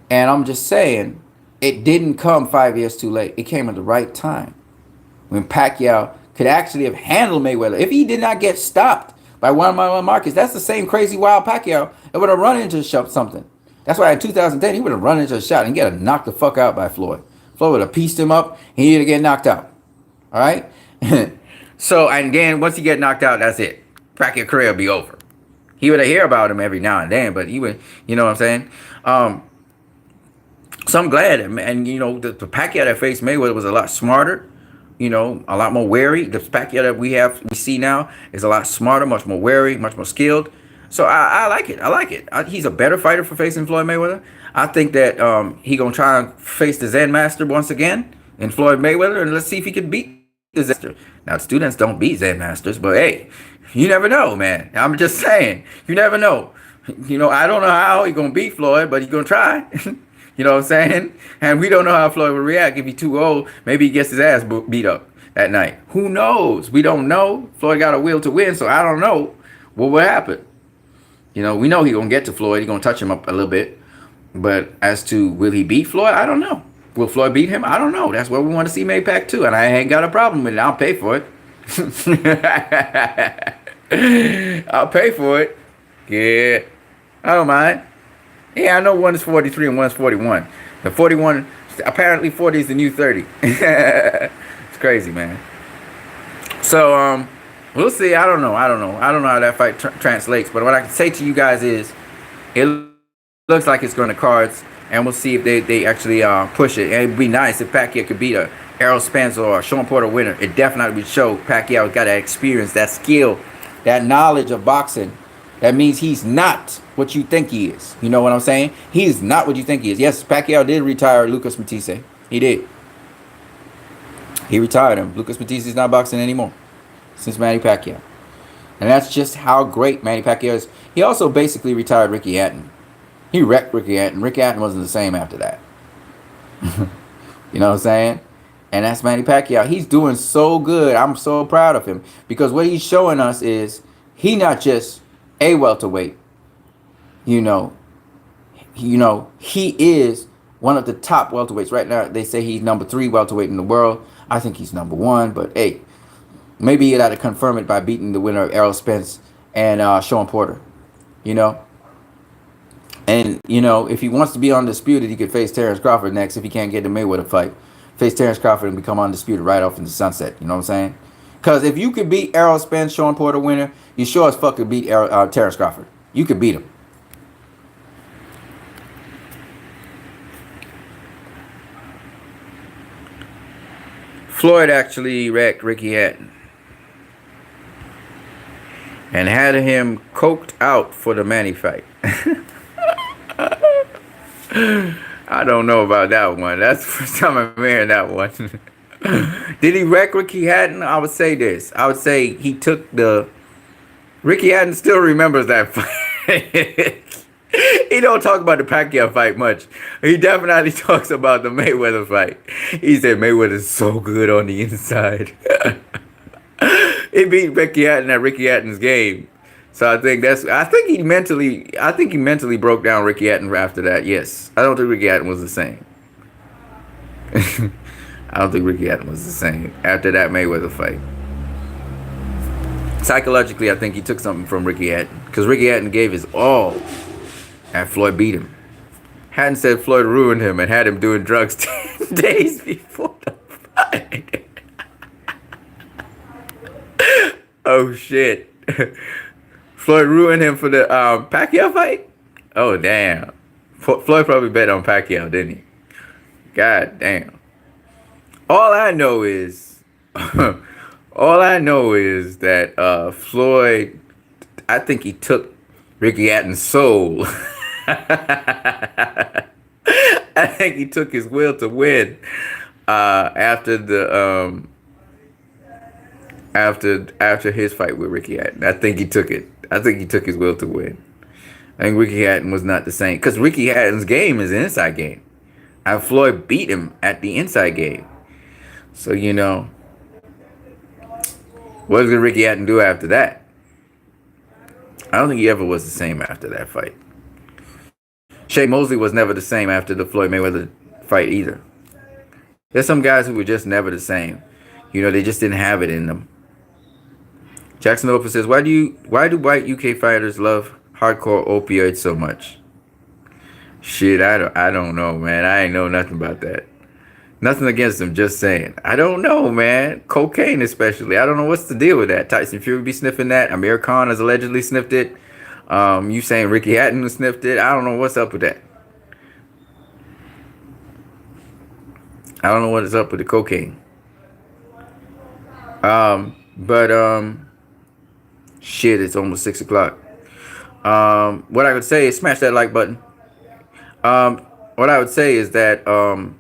And I'm just saying, it didn't come 5 years too late. It came at the right time. When Pacquiao could actually have handled Mayweather. If he did not get stopped by Juan Manuel Marquez, that's the same crazy wild Pacquiao that would have run into something. That's why in 2010, he would have run into a shot and get knocked the fuck out by Floyd. Floyd would have pieced him up. He would get knocked out. All right? So, and again, once he get knocked out, that's it. Pacquiao career will be over. He would hear about him every now and then, but he would, you know what I'm saying? So I'm glad, and you know, the Pacquiao that faced Mayweather was a lot smarter, you know, a lot more wary. The Pacquiao that we see now is a lot smarter, much more wary, much more skilled. So I like it. I like it. He's a better fighter for facing Floyd Mayweather. I think that he gonna try and face the Zen Master once again in Floyd Mayweather, and let's see if he can beat the Zen Master. Now, students don't beat Zen Masters, but hey, you never know, man. I'm just saying, you never know. You know, I don't know how he's gonna beat Floyd, but he's gonna try. You know what I'm saying? And we don't know how Floyd will react if he's too old. Maybe he gets his ass beat up that night. Who knows? We don't know. Floyd got a will to win, so I don't know what will happen. You know, we know he's going to get to Floyd. He's going to touch him up a little bit. But as to will he beat Floyd? I don't know. Will Floyd beat him? I don't know. That's what we want to see Maypac too. And I ain't got a problem with it. I'll pay for it. I'll pay for it. Yeah. I don't mind. Yeah, I know one is 43 and one is 41. The 41, apparently 40 is the new 30. It's crazy, man. So, we'll see. I don't know how that fight translates. But what I can say to you guys is, it looks like it's going to cards. And we'll see if they actually push it. And it'd be nice if Pacquiao could beat a Errol Spence or a Sean Porter winner. It definitely would show Pacquiao got that experience, that skill, that knowledge of boxing. That means he's not what you think he is. You know what I'm saying? He's not what you think he is. Yes, Pacquiao did retire Lucas Batista. He did. He retired him. Lucas Batista's not boxing anymore since Manny Pacquiao. And that's just how great Manny Pacquiao is. He also basically retired Ricky Hatton. He wrecked Ricky Hatton. Ricky Hatton wasn't the same after that. You know what I'm saying? And that's Manny Pacquiao. He's doing so good. I'm so proud of him. Because what he's showing us is he not just a welterweight. You know, he is one of the top welterweights. Right now, they say he's number 3 welterweight in the world. I think he's number 1. But, hey, maybe he'd have to confirm it by beating the winner of Errol Spence and Sean Porter. You know? And, you know, if he wants to be undisputed, he could face Terrence Crawford next if he can't get the Mayweather fight. Face Terrence Crawford and become undisputed right off in the sunset. You know what I'm saying? Because if you could beat Errol Spence, Sean Porter winner, you sure as fuck could beat Terrence Crawford. You could beat him. Floyd actually wrecked Ricky Hatton and had him coked out for the Manny fight. I don't know about that one. That's the first time I'm hearing that one. Did he wreck Ricky Hatton? I would say this. I would say he took the... Ricky Hatton still remembers that fight. He don't talk about the Pacquiao fight much. He definitely talks about the Mayweather fight. He said Mayweather's so good on the inside. He beat Ricky Hatton at Ricky Hatton's game. So I think he mentally broke down Ricky Hatton after that. Yes. I don't think Ricky Hatton was the same. I don't think Ricky Hatton was the same after that Mayweather fight. Psychologically, I think he took something from Ricky Hatton because Ricky Hatton gave his all and Floyd beat him. Hatton said Floyd ruined him and had him doing drugs 10 days before the fight. Oh, shit. Floyd ruined him for the Pacquiao fight? Oh, damn. Floyd probably bet on Pacquiao, didn't he? God damn. All I know is that Floyd, I think he took Ricky Hatton's soul. I think he took his will to win after his fight with Ricky Hatton. I think he took it. I think he took his will to win. I think Ricky Hatton was not the same because Ricky Hatton's game is an inside game. And Floyd beat him at the inside game. So, what did Ricky Hatton do after that? I don't think he ever was the same after that fight. Shea Mosley was never the same after the Floyd Mayweather fight either. There's some guys who were just never the same. They just didn't have it in them. Jackson Open says, why do white UK fighters love hardcore opioids so much? Shit, I don't know, man. I ain't know nothing about that. Nothing against them, just saying. I don't know, man. Cocaine especially. I don't know what's the deal with that. Tyson Fury be sniffing that. Amir Khan has allegedly sniffed it. You saying Ricky Hatton sniffed it. I don't know what's up with that. I don't know what is up with the cocaine. Shit, it's almost 6 o'clock. What I would say is smash that like button. What I would say is that when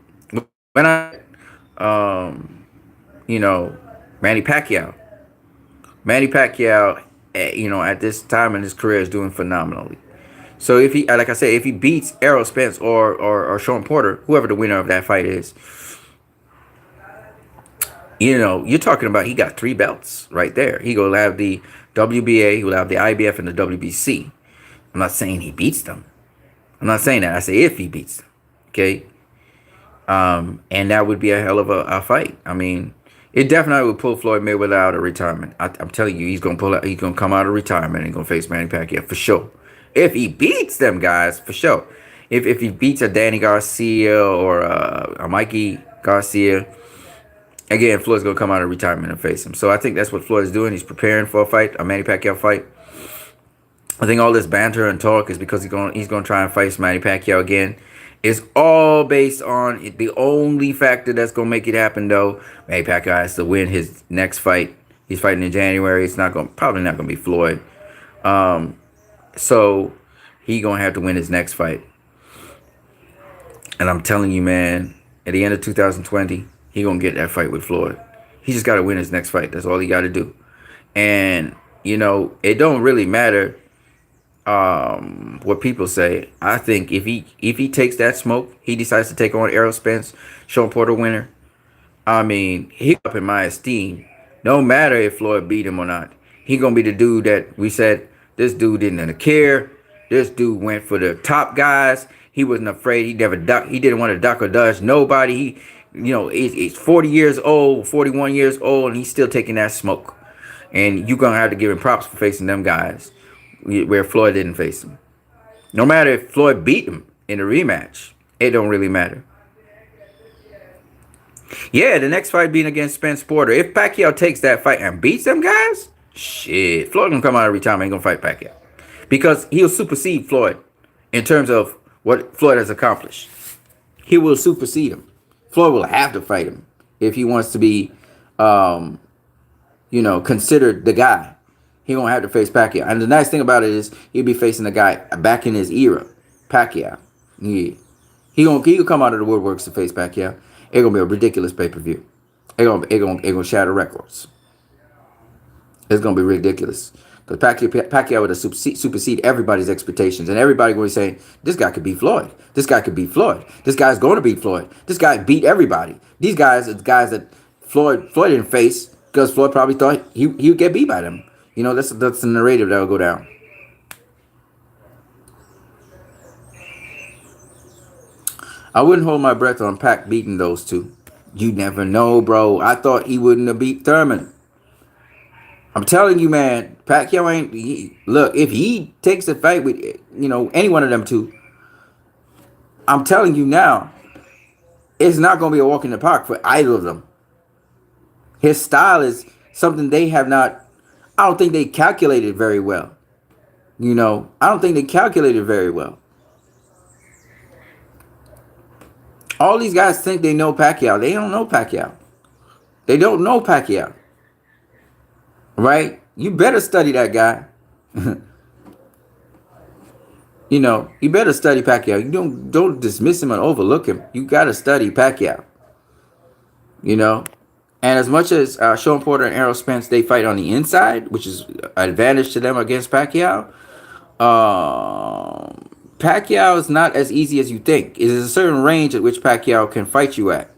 Manny Pacquiao, at this time in his career is doing phenomenally. So if he, like I said, if he beats Errol Spence or Sean Porter, whoever the winner of that fight is, you're talking about he got 3 belts right there. He will have the WBA, he will have the IBF and the WBC. I'm not saying he beats them. I'm not saying that. I say if he beats them. Okay. And that would be a hell of a fight. I mean, it definitely would pull Floyd Mayweather out of retirement. I'm telling you, he's gonna come out of retirement and gonna face Manny Pacquiao for sure. If he beats them guys, for sure. If he beats a Danny Garcia or a Mikey Garcia, again, Floyd's gonna come out of retirement and face him. So I think that's what Floyd is doing. He's preparing for a fight, a Manny Pacquiao fight. I think all this banter and talk is because he's gonna try and face Manny Pacquiao again. It's all based on the only factor that's gonna make it happen though. Manny Pacquiao has to win his next fight. He's fighting in January. It's probably not gonna be Floyd. So he gonna have to win his next fight. And I'm telling you, man, at the end of 2020, he gonna get that fight with Floyd. He just gotta win his next fight. That's all he gotta do. And it don't really matter what people say. I think if he takes that smoke, he decides to take on Errol Spence, Sean Porter winner. I mean, he up in my esteem. No matter if Floyd beat him or not, he gonna be the dude that we said this dude didn't care. This dude went for the top guys. He wasn't afraid. He never ducked. He didn't want to duck or dodge nobody. He's 40 years old, 41 years old, and he's still taking that smoke. And you're gonna have to give him props for facing them guys where Floyd didn't face him. No matter if Floyd beat him in a rematch, it don't really matter. Yeah, the next fight being against Spence Porter. If Pacquiao takes that fight and beats them guys, shit, Floyd gonna come out of retirement and gonna fight Pacquiao. Because he'll supersede Floyd in terms of what Floyd has accomplished. He will supersede him. Floyd will have to fight him if he wants to be, considered the guy. He gonna have to face Pacquiao. And the nice thing about it is he'll be facing a guy back in his era, Pacquiao. Yeah. He'll come out of the woodworks to face Pacquiao. It's gonna be a ridiculous pay-per-view. It gonna shatter records. It's gonna be ridiculous. Because Pacquiao would have supersede everybody's expectations, and everybody would be saying, "This guy could beat Floyd. This guy could beat Floyd. This guy's going to beat Floyd. This guy beat everybody. These guys are the guys that Floyd didn't face because Floyd probably thought he would get beat by them. You know, that's the narrative that will go down." I wouldn't hold my breath on Pac beating those two. You never know, bro. I thought he wouldn't have beat Thurman. I'm telling you, man, Pacquiao ain't. Look, if he takes a fight with, any one of them two, I'm telling you now, it's not going to be a walk in the park for either of them. His style is something they have not. I don't think they calculated very well. I don't think they calculated very well. All these guys think they know Pacquiao. They don't know Pacquiao. They don't know Pacquiao. Right? You better study that guy. You better study Pacquiao. You don't dismiss him and overlook him. You got to study Pacquiao. And as much as Sean Porter and Errol Spence, they fight on the inside, which is an advantage to them against Pacquiao. Pacquiao is not as easy as you think. It is a certain range at which Pacquiao can fight you at.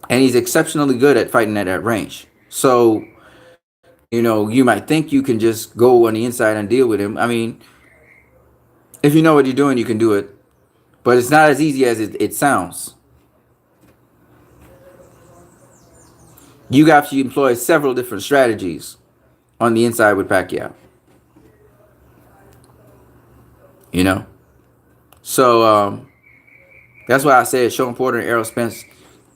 And he's exceptionally good at fighting at that range. So, you might think you can just go on the inside and deal with him. I mean, if you know what you're doing, you can do it. But it's not as easy as it sounds. You got to employ several different strategies on the inside with Pacquiao. So that's why I said Sean Porter and Errol Spence.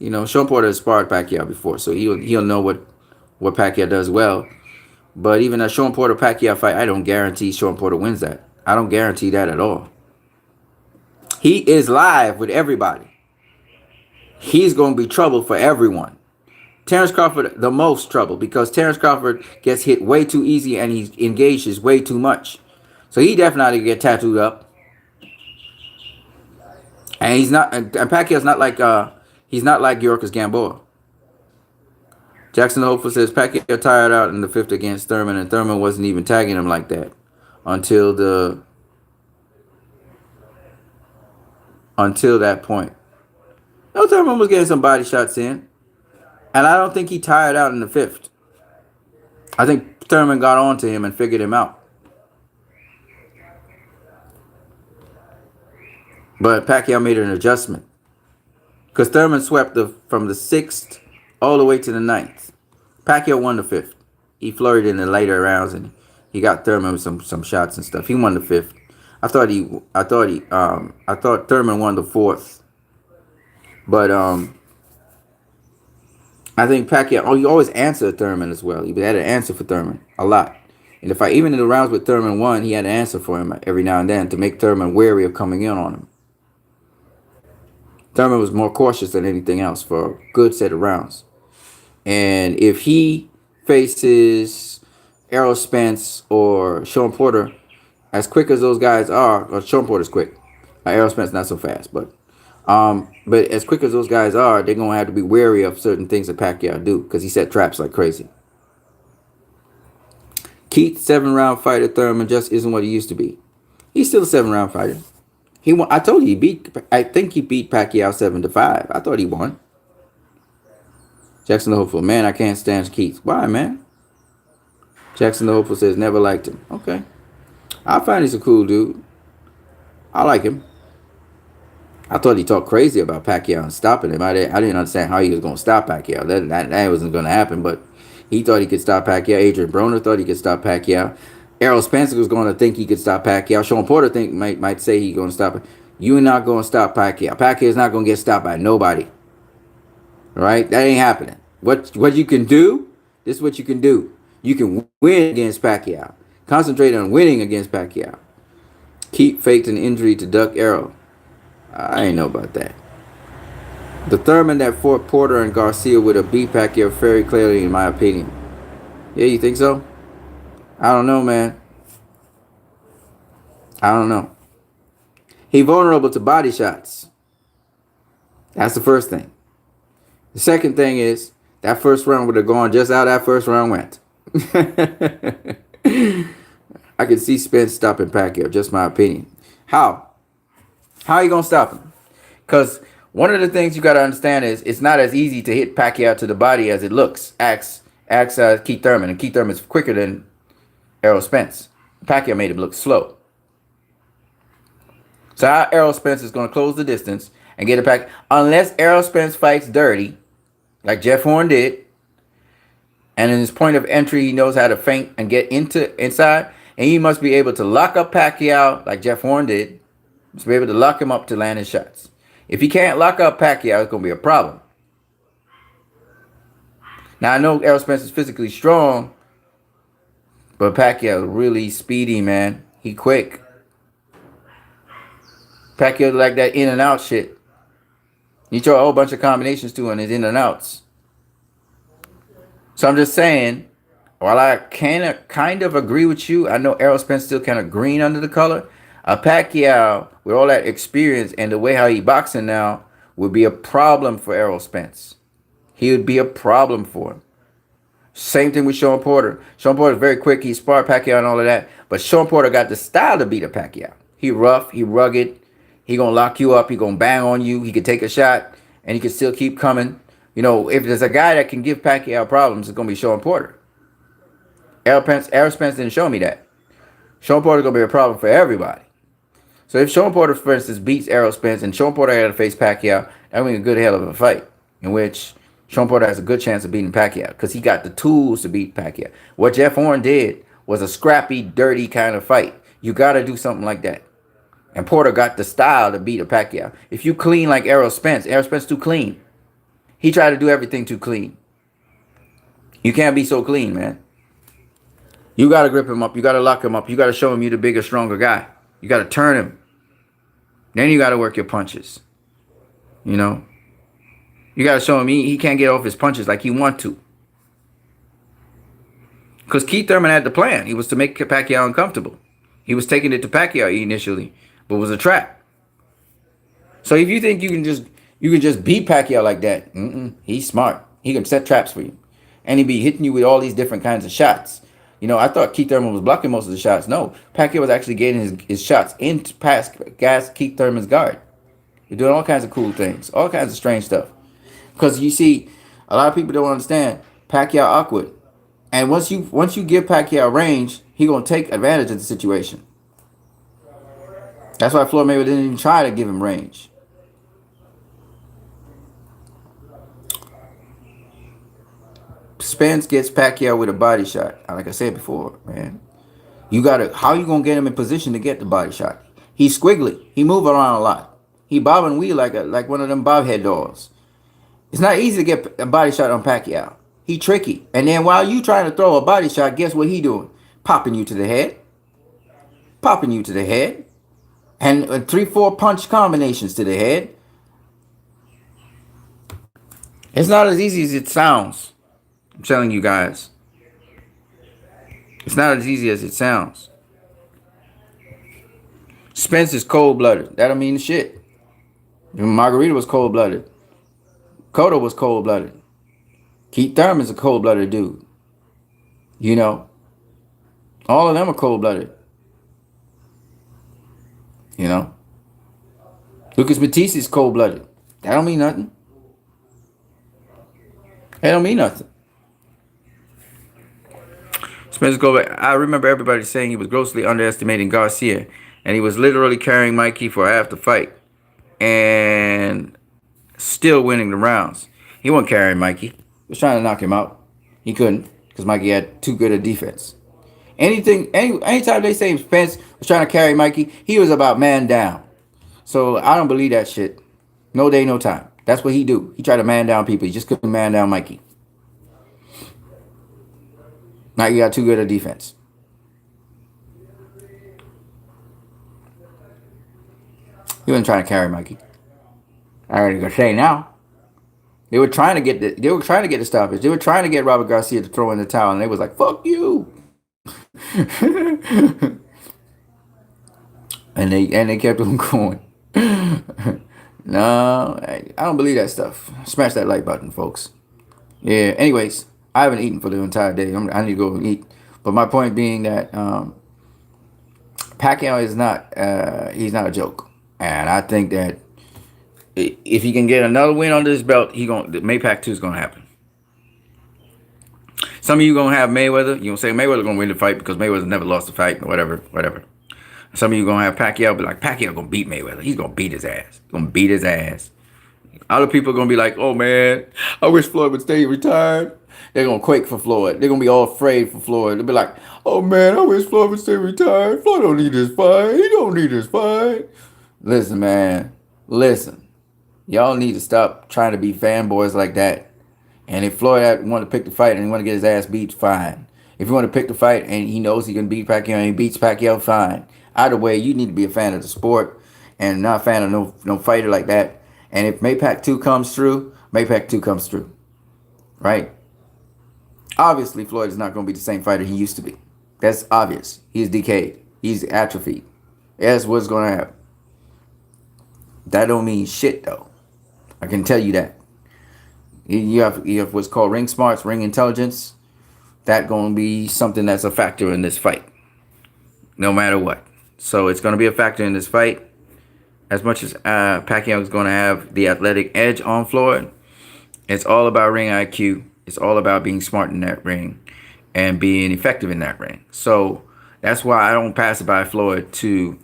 Sean Porter has sparred Pacquiao before, so he'll know what Pacquiao does well. But even a Sean Porter Pacquiao fight, I don't guarantee Sean Porter wins that. I don't guarantee that at all. He is live with everybody. He's going to be trouble for everyone. Terrence Crawford, the most trouble, because Terrence Crawford gets hit way too easy and he engages way too much. So he definitely get tattooed up. And he's not, and Pacquiao's not like he's not like Yorkers Gamboa. Jackson Hopeful says Pacquiao tired out in the fifth against Thurman, and Thurman wasn't even tagging him like that until that point. No, Thurman was getting some body shots in, and I don't think he tired out in the fifth. I think Thurman got on to him and figured him out. But Pacquiao made an adjustment because Thurman swept from the 6th all the way to the 9th. Pacquiao won the 5th. He flurried in the later rounds and he got Thurman with some shots and stuff. He won the 5th. I thought Thurman won the 4th. But I think Pacquiao. He always answered Thurman as well. He had an answer for Thurman a lot. And even in the rounds with Thurman won, he had an answer for him every now and then to make Thurman wary of coming in on him. Thurman was more cautious than anything else for a good set of rounds. And if he faces Errol Spence or Sean Porter, as quick as those guys are, or Sean Porter's quick, Errol Spence not so fast, but as quick as those guys are, they're gonna have to be wary of certain things that Pacquiao do because he set traps like crazy. Keith, 7-round fighter. Thurman just isn't what he used to be. He's still a 7-round fighter. He won. I told you I think he beat Pacquiao 7-5. I thought he won. Jackson the Hopeful, man, I can't stand Keith. Why, man? Jackson the Hopeful says never liked him. Okay, I find he's a cool dude. I like him. I thought he talked crazy about Pacquiao and stopping him. I didn't understand how he was going to stop Pacquiao. That wasn't going to happen. But he thought he could stop Pacquiao. Adrian Broner thought he could stop Pacquiao. Errol Spence was going to think he could stop Pacquiao. Sean Porter might say he's going to stop it. You're not going to stop Pacquiao. Pacquiao is not going to get stopped by nobody. All right? That ain't happening. What you can do, this is what you can do. You can win against Pacquiao. Concentrate on winning against Pacquiao. Keep faked an injury to duck Errol. I ain't know about that. The Thurman that fought Porter and Garcia would have beat Pacquiao very clearly, in my opinion. Yeah, you think so? I don't know, man. I don't know. He vulnerable to body shots. That's the first thing. The second thing is that first round would have gone just how that first round went. I can see Spence stopping Pacquiao. Just my opinion. How? How are you gonna stop him? Because one of the things you got to understand is it's not as easy to hit Pacquiao to the body as it looks. Ask Keith Thurman, and Keith Thurman is quicker than Errol Spence. Pacquiao made him look slow. So how Errol Spence is going to close the distance and get it back, unless Errol Spence fights dirty, like Jeff Horn did, and in his point of entry, he knows how to feint and get inside, and he must be able to lock up Pacquiao like Jeff Horn did. He must be able to lock him up to land his shots. If he can't lock up Pacquiao, it's going to be a problem. Now, I know Errol Spence is physically strong, but Pacquiao really speedy, man. He quick. Pacquiao like that in and out shit. You throw a whole bunch of combinations to him and his in and outs. So I'm just saying, while I kind of agree with you, I know Errol Spence still kind of green under the color. A Pacquiao with all that experience and the way how he boxing now would be a problem for Errol Spence. He would be a problem for him. Same thing with Sean Porter. Sean Porter is very quick. He sparred Pacquiao and all of that. But Sean Porter got the style to beat a Pacquiao. He rough. He rugged. He going to lock you up. He going to bang on you. He can take a shot. And he can still keep coming. You know, if there's a guy that can give Pacquiao problems, it's going to be Sean Porter. Errol Spence didn't show me that. Sean Porter is going to be a problem for everybody. So if Sean Porter, for instance, beats Errol Spence and Sean Porter had to face Pacquiao, that would be a good hell of a fight in which Sean Porter has a good chance of beating Pacquiao because he got the tools to beat Pacquiao. What Jeff Horn did was a scrappy, dirty kind of fight. You got to do something like that. And Porter got the style to beat a Pacquiao. If you clean like Errol Spence too clean. He tried to do everything too clean. You can't be so clean, man. You got to grip him up. You got to lock him up. You got to show him you're the bigger, stronger guy. You got to turn him. Then you got to work your punches. You know? You got to show him he can't get off his punches like he want to. Because Keith Thurman had the plan. He was to make Pacquiao uncomfortable. He was taking it to Pacquiao initially, but it was a trap. So if you think you can just beat Pacquiao like that, he's smart. He can set traps for you. And he be hitting you with all these different kinds of shots. You know, I thought Keith Thurman was blocking most of the shots. No, Pacquiao was actually getting his shots into past Keith Thurman's guard. You're doing all kinds of cool things, all kinds of strange stuff. Because you see, a lot of people don't understand Pacquiao awkward. And once you give Pacquiao range, he gonna take advantage of the situation. That's why Floyd Mayweather didn't even try to give him range. Spence gets Pacquiao with a body shot. Like I said before, man. How you gonna get him in position to get the body shot? He's squiggly. He move around a lot. He bob and weave like one of them bobhead dolls. It's not easy to get a body shot on Pacquiao. He tricky. And then while you trying to throw a body shot, guess what he doing? Popping you to the head. Popping you to the head. And 3-4 punch combinations to the head. It's not as easy as it sounds. I'm telling you guys. It's not as easy as it sounds. Spence is cold-blooded. That don't mean shit. Margarita was cold-blooded. Cotto was cold-blooded. Keith Thurman's a cold-blooded dude. You know. All of them are cold-blooded. You know. Lucas Matisse is cold-blooded. That don't mean nothing. That don't mean nothing. Spence go back. I remember everybody saying he was grossly underestimating Garcia. And he was literally carrying Mikey for half the fight. And still winning the rounds. He wasn't carrying Mikey. He was trying to knock him out. He couldn't. Because Mikey had too good a defense. Anytime they say Spence was trying to carry Mikey, he was about man down. So I don't believe that shit. No day, no time. That's what he do. He tried to man down people. He just couldn't man down Mikey. Mikey got too good a defense. He wasn't trying to carry Mikey. I already gonna say now. They were trying to get the stoppage. They were trying to get Robert Garcia to throw in the towel, and they was like, "Fuck you." and they kept on going. No, I don't believe that stuff. Smash that like button, folks. Yeah. Anyways, I haven't eaten for the entire day. I need to go and eat. But my point being that Pacquiao is not he's not a joke, and I think that if he can get another win under his belt, Maypac 2 is gonna happen. Some of you gonna have Mayweather. You gonna say Mayweather gonna win the fight because Mayweather never lost a fight, whatever. Some of you gonna have Pacquiao, but like Pacquiao gonna beat Mayweather. He's gonna beat his ass. Gonna beat his ass. Other people are gonna be like, "Oh man, I wish Floyd would stay retired." They're gonna quake for Floyd. They're gonna be all afraid for Floyd. They'll be like, "Oh man, I wish Floyd would stay retired. Floyd don't need this fight. He don't need this fight." Listen, man. Listen. Y'all need to stop trying to be fanboys like that. And if Floyd want to pick the fight and he want to get his ass beat, fine. If you want to pick the fight and he knows he can beat Pacquiao and he beats Pacquiao, fine. Either way, you need to be a fan of the sport and not a fan of no fighter like that. And if Maypac 2 comes through, Maypac 2 comes through. Right? Obviously, Floyd is not going to be the same fighter he used to be. That's obvious. He's decayed. He's atrophied. That's what's going to happen. That don't mean shit, though. I can tell you that. You have what's called ring smarts, ring intelligence. That's going to be something that's a factor in this fight. No matter what. So it's going to be a factor in this fight. As much as Pacquiao is going to have the athletic edge on Floyd, it's all about ring IQ. It's all about being smart in that ring and being effective in that ring. So that's why I don't pass it by Floyd to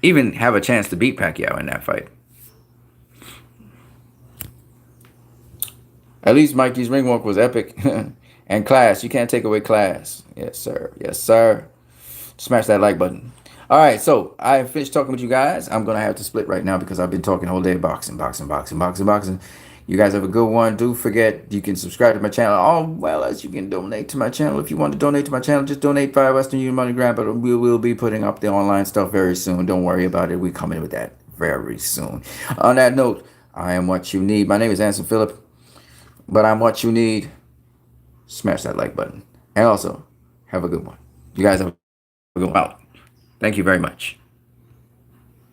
even have a chance to beat Pacquiao in that fight. At least Mikey's ring walk was epic. And class. You can't take away class. Yes, sir. Yes, sir. Smash that like button. All right, so I finished talking with you guys. I'm going to have to split right now because I've been talking all day boxing. You guys have a good one. Do forget you can subscribe to my channel as well as you can donate to my channel. If you want to donate to my channel, just donate via Western Union MoneyGram. But we will be putting up the online stuff very soon. Don't worry about it. We're coming with that very soon. On that note, I am what you need. My name is Anson Phillip, but I'm what you need. Smash that like button. And also, have a good one. You guys have a good one. Out. Thank you very much.